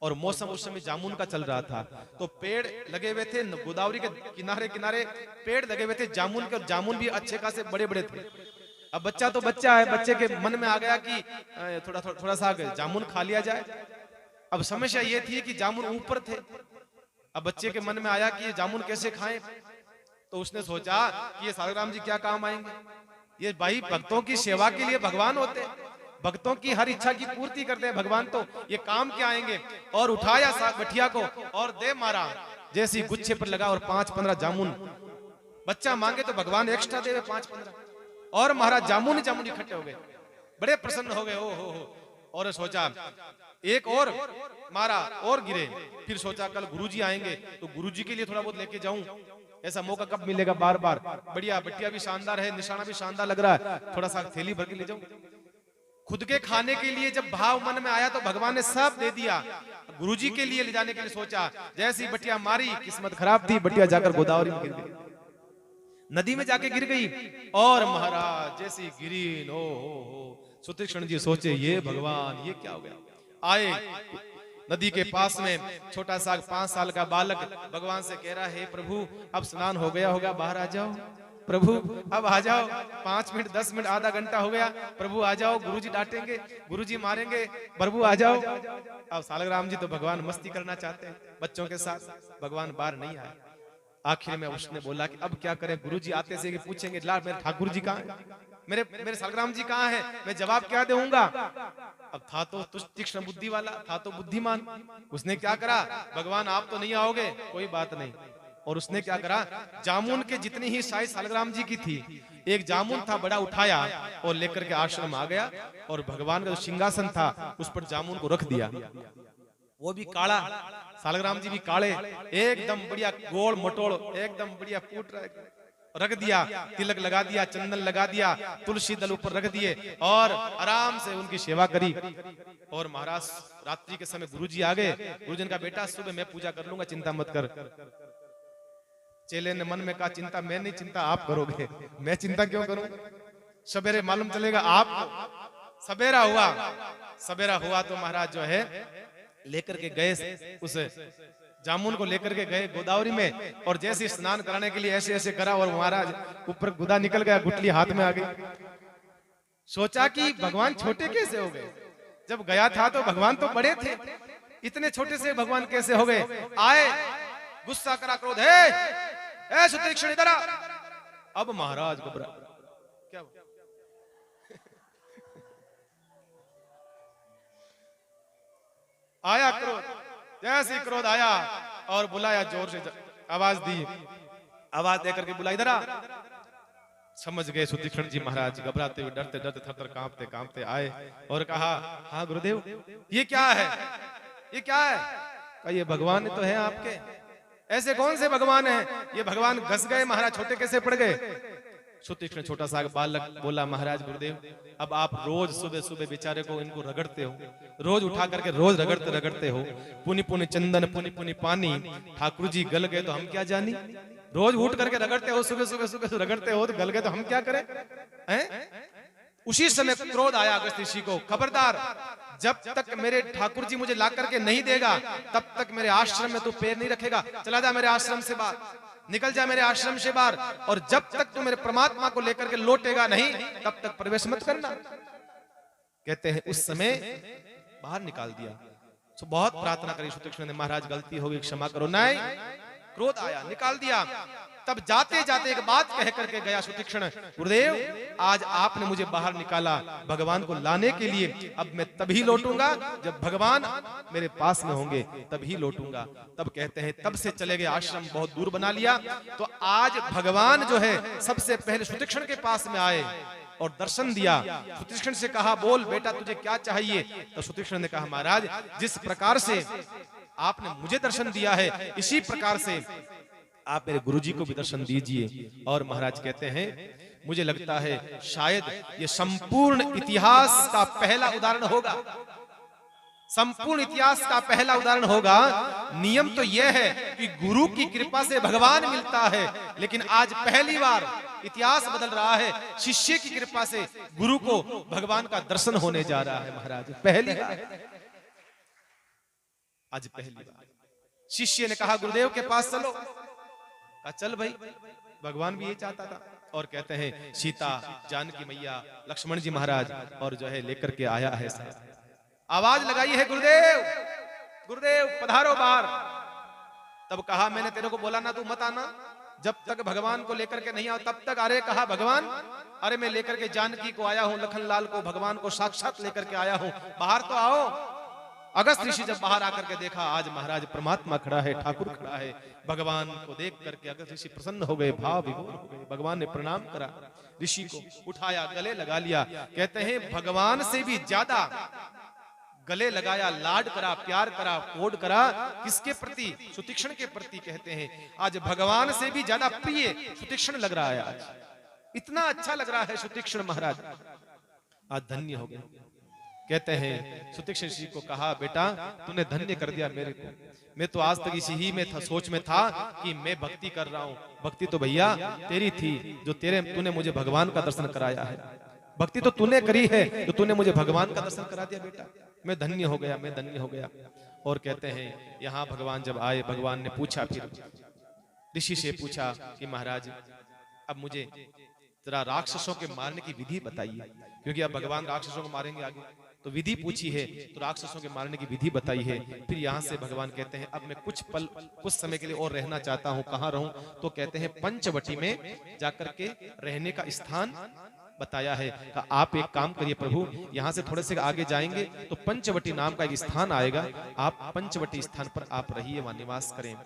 और मौसम उस समय जामुन का चल रहा था, तो पेड़ लगे हुए थे गोदावरी के किनारे किनारे, पेड़ लगे हुए थे जामुन के, और जामुन भी अच्छे खासे बड़े बड़े थे। अब बच्चा तो बच्चा है, बच्चे के मन में आ गया कि थोड़ा सा जामुन खा लिया जाए। अब समस्या ये थी कि जामुन ऊपर थे। अब बच्चे के मन में आया कि ये जामुन कैसे खाएं, तो उसने सोचा कि ये सालग्राम जी क्या काम आएंगे, ये भाई भक्तों की सेवा के लिए भगवान होते हैं, भक्तों की हर इच्छा की पूर्ति करते हैं भगवान, तो ये काम क्या आएंगे। और उठाया गठिया को और दे मारा, जैसी गुच्छे पर लगा और 5-15 जामुन। बच्चा मांगे तो भगवान एक्स्ट्रा दे 5-15, और महाराज जामुन जामुन इकट्ठे हो गए, बड़े प्रसन्न हो गए। हो और सोचा एक और मारा और गिरे। फिर सोचा कल गुरुजी आएंगे तो गुरुजी के लिए थोड़ा बहुत लेके जाऊं, ऐसा मौका कब मिलेगा बार बार। बढ़िया बटिया भी शानदार है, निशाना भी शानदार लग रहा है, थोड़ा सा थैली भर के ले जाऊं। खुद के खाने के लिए जब भाव मन में आया तो भगवान ने सब दे दिया। गुरुजी के लिए ले जाने के लिए सोचा, जैसी बटिया मारी, किस्मत खराब थी, बटिया जाकर गोदावरी में गिर गई, नदी में जाके गिर गई। और महाराज जैसी गिरी, हो सुतीक्ष्ण जी सोचे ये भगवान ये क्या हो गया। आए नदी के पास में छोटा सा 5 साल का बालक भगवान से कह रहा है, प्रभु अब स्नान हो गया होगा, बाहर आ जाओ, प्रभु अब आ जाओ, 5 मिनट 10 मिनट आधा घंटा हो गया, प्रभु आ जाओ, गुरुजी डांटेंगे, गुरुजी मारेंगे, प्रभु आ जाओ। अब सालग्राम जी तो भगवान मस्ती करना चाहते हैं बच्चों के साथ, भगवान बाहर नहीं आए। आखिर में उसने बोला कि अब क्या करें, गुरुजी आते से पूछेंगे ला मेरे ठाकुर जी कहाँ है, मेरे सालग्राम जी कहाँ है, मैं जवाब क्या दूंगा। अब था तो तीक्ष्ण बुद्धि वाला, था तो बुद्धिमान, उसने क्या करा, भगवान आप तो नहीं आओगे, कोई बात नहीं। और उसने क्या करा, जामुन के जितनी ही साइज सालग्राम जी की थी, एक जामुन था बड़ा, उठाया और लेकर के आश्रम आ गया, और भगवान का जो सिंहासन था उस पर जामुन को रख दिया। वो भी काला, सालग्राम जी भी काले, एकदम बढ़िया गोल मटोल, एकदम बढ़िया फूट रख दिया, तिलक लगा दिया, चंदन लगा दिया, तुलसी दल ऊपर रख दिए और आराम से उनकी सेवा करी। और महाराज रात्रि के समय गुरुजी आ गए। गुरुजन का बेटा सुबह मैं पूजा कर लूंगा, चिंता मत कर। चेले ने मन में कहा चिंता मैं नहीं, चिंता आप करोगे, मैं चिंता क्यों करूं, सवेरे मालूम चलेगा आप। सवेरा हुआ तो महाराज जो है लेकर के गए, उस जामुन को लेकर के गए गोदावरी में, और जैसे स्नान कराने के लिए ऐसे ऐसे करा और महाराज ऊपर गुदा निकल गया, गुटली हाथ में आ गई। सोचा कि भगवान छोटे कैसे हो गए, जब गया था तो भगवान तो बड़े थे, इतने छोटे से भगवान कैसे हो गए। आए गुस्सा करा, क्रोध है सुतीक्ष्ण इधर आ। अब महाराज घबरा, क्या आया क्रोध, जैसे क्रोध आया और बुलाया, जोर से आवाज दी, आवाज देकर के बुला इधर आ। समझ गए सुतीक्ष्ण जी महाराज, घबराते हुए डरते डरते थर-थर कांपते कांपते आए और कहा, हाँ गुरुदेव ये क्या है, ये क्या है। ये भगवान तो है आपके। ऐसे कौन से भगवान हैं, ये भगवान घस गए महाराज, छोटे कैसे पड़ गए। सुतीक्ष्ण छोटा सा बालक बोला, महाराज गुरुदेव अब आप रोज सुबह सुबह बेचारे को इनको रगड़ते हो, रोज उठा करके रोज रगड़ते हो, पुनि पुनि चंदन पुनि पुनि पानी, ठाकुर जी गल गए तो हम क्या जानी, रोज उठ करके रगड़ते हो, सुबह रगड़ते हो तो गल गए तो हम क्या करें हैं? उसी समय क्रोध आया अगस्त्य ऋषि को, खबरदार जब तक मेरे ठाकुर जी मुझे ला करके नहीं देगा तब तक मेरे आश्रम में तू पैर नहीं रखेगा, चला जा मेरे आश्रम से बाहर, निकल जा मेरे आश्रम से बाहर, और जब तक तू मेरे परमात्मा को लेकर के लौटेगा नहीं तब तक प्रवेश मत करना। कहते हैं उस समय बाहर निकाल दिया। तो बहुत प्रार्थना करी सुतीक्ष्ण ने, महाराज गलती हो गई क्षमा करो, नहीं क्रोध आया निकाल दिया। तब जाते जाते एक बात कह करके गया सुतीक्ष्ण, गुरुदेव आज आपने मुझे बाहर निकाला भगवान को लाने के लिए, अब मैं तभी लौटूंगा जब भगवान मेरे पास में होंगे, तभी लौटूंगा। तब कहते हैं तब से चले गए, आश्रम बहुत दूर बना लिया। तो आज भगवान जो है सबसे पहले सुतीक्ष्ण के पास में आए और दर्शन दिया। सुतीक्ष्ण से कहा, बोल बेटा तुझे क्या चाहिए। तो सुतीक्ष्ण ने कहा, महाराज जिस प्रकार से आपने मुझे दर्शन दिया है इसी प्रकार से आप मेरे गुरुजी को भी दर्शन दीजिए। और महाराज कहते हैं मुझे लगता है शायद ये संपूर्ण इतिहास का पहला उदाहरण होगा, संपूर्ण इतिहास का पहला उदाहरण होगा। नियम तो यह है कि गुरु की कृपा से भगवान मिलता है, लेकिन आज पहली बार इतिहास बदल रहा है, शिष्य की कृपा से गुरु को भगवान का दर्शन होने जा रहा है। महाराज पहली बार, आज पहली बार शिष्य ने कहा गुरुदेव के पास चलो, चल भाई, भगवान भी ये चाहता था। और कहते हैं सीता, जानकी मैया, लक्ष्मण जी महाराज और जो है लेकर के आया है, आवाज लगाई है गुरुदेव गुरुदेव पधारो बाहर। तब कहा मैंने तेरे को बोला ना तू मत आना, जब तक भगवान को लेकर के नहीं आओ तब तक। अरे कहा भगवान, अरे मैं लेकर के जानकी को आया हूं, लखनलाल को, भगवान को साक्षात लेकर के आया हूं, बाहर तो आओ। अगस्त ऋषि जब बाहर आकर के देखा आज महाराज परमात्मा खड़ा है, ठाकुर खड़ा है, भगवान को देख करके अगस्त ऋषि प्रसन्न हो गए, भाव विभोर हो गए। भगवान ने प्रणाम करा, ऋषि को उठाया, गले लगा लिया। कहते हैं भगवान से भी ज्यादा गले लगाया, लाड करा, प्यार करा, कोड करा। किसके प्रति? सुतीक्ष्ण के प्रति। कहते हैं आज भगवान से भी ज्यादा प्रिय सुतीक्ष्ण लग रहा है। आज इतना अच्छा लग रहा है सुतीक्ष्ण महाराज, आज धन्य हो गए। कहते हैं सुतीक्ष्ण ऋषि को कहा बेटा तूने धन्य कर दिया मेरे को। मैं तो आज तक इसी ही में था, सोच में था कि मैं भक्ति कर रहा हूं। भक्ति तो भैया तेरी थी, जो तूने मुझे भगवान का दर्शन कराया है। भक्ति तो तूने करी है, तो तूने मुझे भगवान का दर्शन करा दिया बेटा। मैं धन्य हो गया, मैं धन्य हो गया। और कहते हैं यहाँ भगवान जब आए, भगवान ने पूछा, फिर ऋषि से पूछा कि महाराज अब मुझे जरा राक्षसों के मारने की विधि बताइए, क्योंकि अब भगवान राक्षसों को मारेंगे आगे, तो विधि पूछी है, तो राक्षसों के मारने की विधि बताई है। फिर यहाँ से भगवान कहते हैं अब मैं कुछ समय के लिए और रहना चाहता हूँ। कहाँ रहूं? तो कहते हैं पंचवटी में जाकर के रहने का स्थान बताया है। आप एक काम करिए प्रभु, यहाँ से थोड़े से आगे जाएंगे तो पंचवटी नाम का एक स्थान आएगा, आप पंचवटी स्थान पर आप रहिए, वहां निवास करें।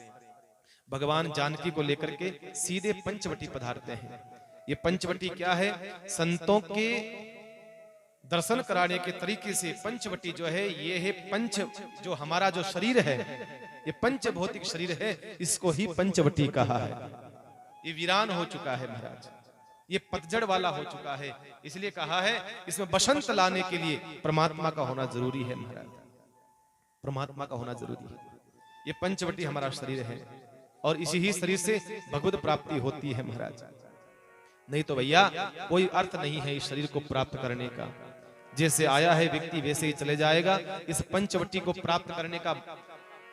भगवान जानकी को लेकर के सीधे पंचवटी पधारते हैं। ये पंचवटी क्या है? संतों के दर्शन कराने के तरीके से पंचवटी जो है ये है पंच, जो हमारा जो शरीर है ये पंच भौतिक शरीर है, इसको ही पंचवटी कहा है। ये वीरान हो चुका है महाराज, ये पतझड़ वाला हो चुका है, इसलिए कहा है इसमें बसंत लाने के लिए परमात्मा का होना जरूरी है महाराज, परमात्मा का होना जरूरी है। ये पंचवटी हमारा शरीर है और इसी ही शरीर से भगवत प्राप्ति होती है महाराज। नहीं तो भैया कोई अर्थ नहीं है इस शरीर को प्राप्त करने का। जैसे आया है व्यक्ति वैसे ही चले जाएगा। इस पंचवटी को प्राप्त करने का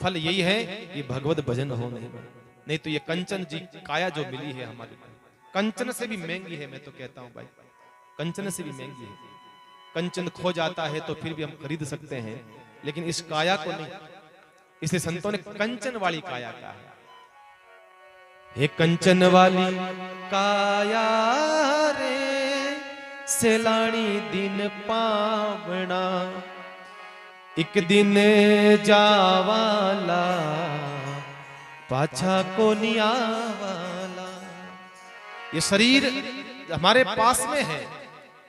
फल यही है कि भगवत भजन हो। नहीं तो ये कंचन जी काया जो मिली है हमारे को, कंचन से भी महंगी है। मैं तो कहता हूं भाई, कंचन से भी महंगी है। कंचन खो जाता है तो फिर भी हम खरीद सकते हैं, लेकिन इस काया को नहीं। इसलिए संतों ने कंचन वाली काया कहा है। हे कंचन वाली काया रे सेलानी दिन पावना, एक दिन जावाला पाछा को नियावाला। ये शरीर हमारे पास में है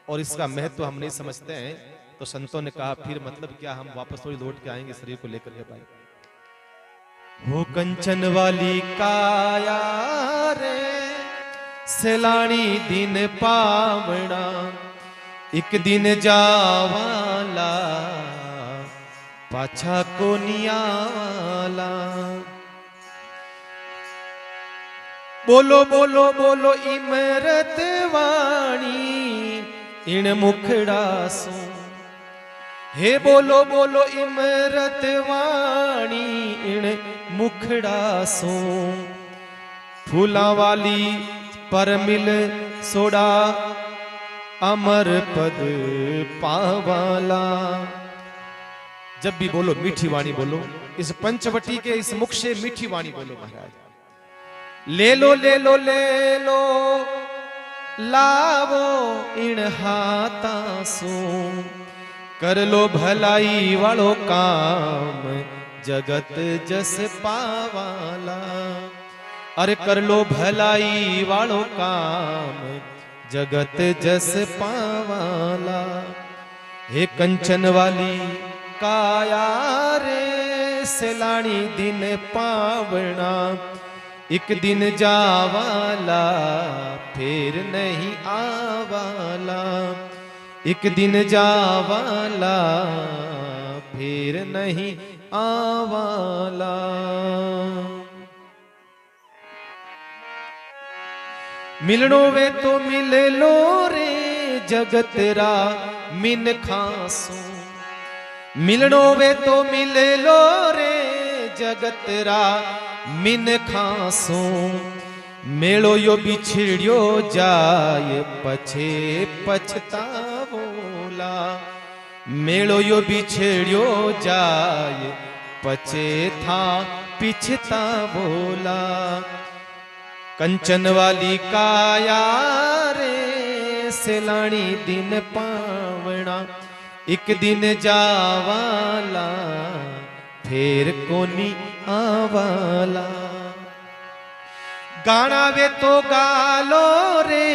और इसका महत्व हम नहीं समझते हैं, तो संतों ने कहा फिर मतलब क्या, हम वापस थोड़ी लौट के आएंगे शरीर को लेकर के भाई। हो कंचन वाली काया रे सेलानी दिन पावना, एक दिन जावाला पाछा को नियावाला। बोलो बोलो बोलो इमरत वाणी इन मुखड़ा सो। हे बोलो बोलो इमरत वाणी इन मुखड़ा सो। फूला वाली पर मिल सोड़ा अमर पद पावाला। जब भी बोलो मीठी वाणी बोलो, इस पंचवटी के इस मुख से मीठी वाणी बोलो महाराज। ले लो ले लो ले लो लावो इन हाथा सो। कर लो भलाई वालो काम जगत जस पावाला। अरे कर लो भलाई वालो काम जगत जस पावाला। हे कंचन वाली काया रे सेलानी दिन पावना, एक दिन जावाला फिर नहीं आवाला। एक दिन जावाला फिर नहीं आवाला। मिलनो वे तो मिल लो रे जगत रा मिन खासो। मिलनो वे तो मिल लो रे जगत रा मिन खासो। मेलो यो बिछड़ियो जाय पछे पछतावोला। मेलो यो बिछड़ियो जाय पचे था पिछता बोला। कंचन वाली काया रे सेलानी दिन पावना, एक दिन जावाला फेर कोनी आवाला। गाना वे तो गालो रे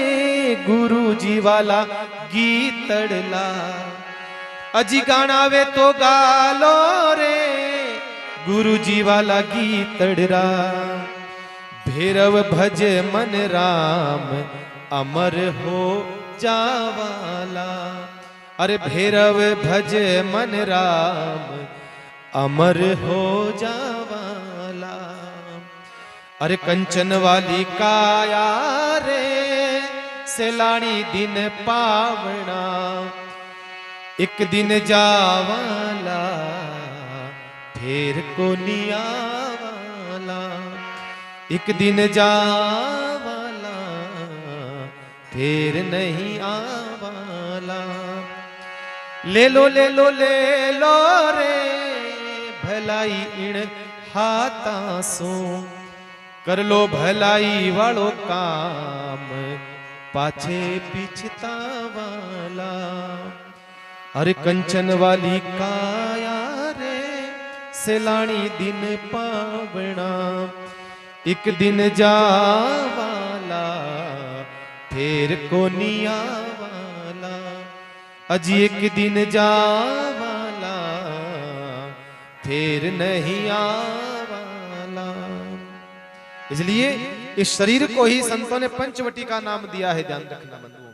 गुरु जी वाला गीतड़ला, अजी गाना वे तो गालो रे गुरु जी वाला गीतड़रा। भैरव भज मन राम अमर हो जावाला, अरे भैरव भज मन राम अमर हो जावाला। अरे कंचन वाली काया रे सेलानी दिन पावना, एक दिन जावाला फेर को नियावाला। एक दिन जावाला फिर नहीं आवाला। ले लो ले लो ले लो रे भलाई इण हाथा सो, कर लो भलाई वालो काम पाछे पिछता वाला। अरे कंचन वाली काया रे सेलानी दिन पावना, एक दिन जावाला फिर को नियावाला। अजी एक दिन जावाला फिर नहीं आवाला। इसलिए इस शरीर को ही संतों ने पंचवटी का नाम दिया है, ध्यान रखना बंधुओं।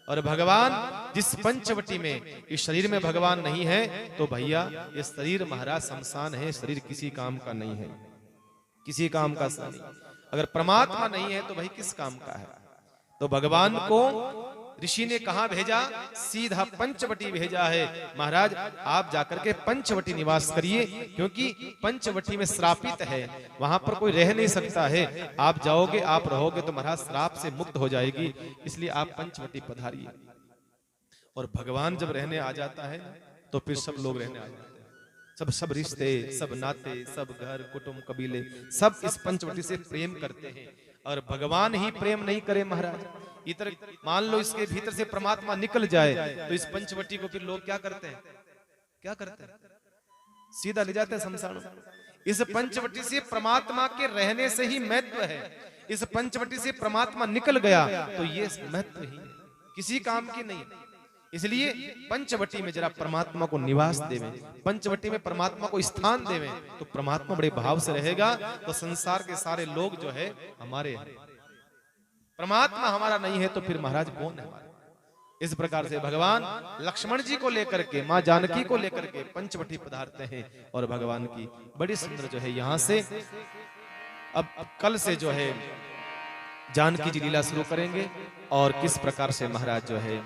और भगवान जिस पंचवटी में, इस शरीर में भगवान नहीं है तो भैया ये शरीर महाराज शमशान है, शरीर किसी काम का नहीं है, किसी काम का नहीं। अगर परमात्मा नहीं है तो भाई किस काम का है। तो भगवान को ऋषि ने कहां भेजा, सीधा पंचवटी भेजा है। महाराज आप जाकर के पंचवटी निवास करिए, क्योंकि पंचवटी में श्रापित है, वहां पर कोई रह नहीं सकता है। आप जाओगे, आप रहोगे तो महाराज श्राप से मुक्त हो जाएगी, इसलिए आप पंचवटी पधारिए। और भगवान जब रहने आ जाता है तो फिर सब लोग रहने आ जाते हैं, सब रिश्ते, सब नाते, सब घर कुटुंब कबीले सब इस पंचवटी से प्रेम करते हैं। और भगवान ही प्रेम नहीं करे महाराज, इधर मान लो इसके भीतर से परमात्मा निकल जाए तो इस पंचवटी को फिर लोग क्या करते हैं, क्या करते हैं, सीधा ले जाते हैं शमशान। इस पंचवटी से परमात्मा के रहने से ही महत्व है। इस पंचवटी से परमात्मा निकल गया तो ये महत्व ही है, किसी काम की नहीं। इसलिए पंचवटी में जरा परमात्मा को निवास देवे, पंचवटी में परमात्मा को स्थान देवे तो परमात्मा बड़े भाव से रहेगा। तो संसार के सारे लोग जो है हमारे हैं, परमात्मा हमारा नहीं है तो फिर महाराज कौन है हमारा। इस प्रकार से भगवान लक्ष्मण जी को लेकर के, मां जानकी को लेकर के पंचवटी पधारते हैं। और भगवान की बड़ी सुंदर जो है यहां से अब कल से जो है जानकी जी लीला शुरू करेंगे और किस प्रकार से महाराज जो है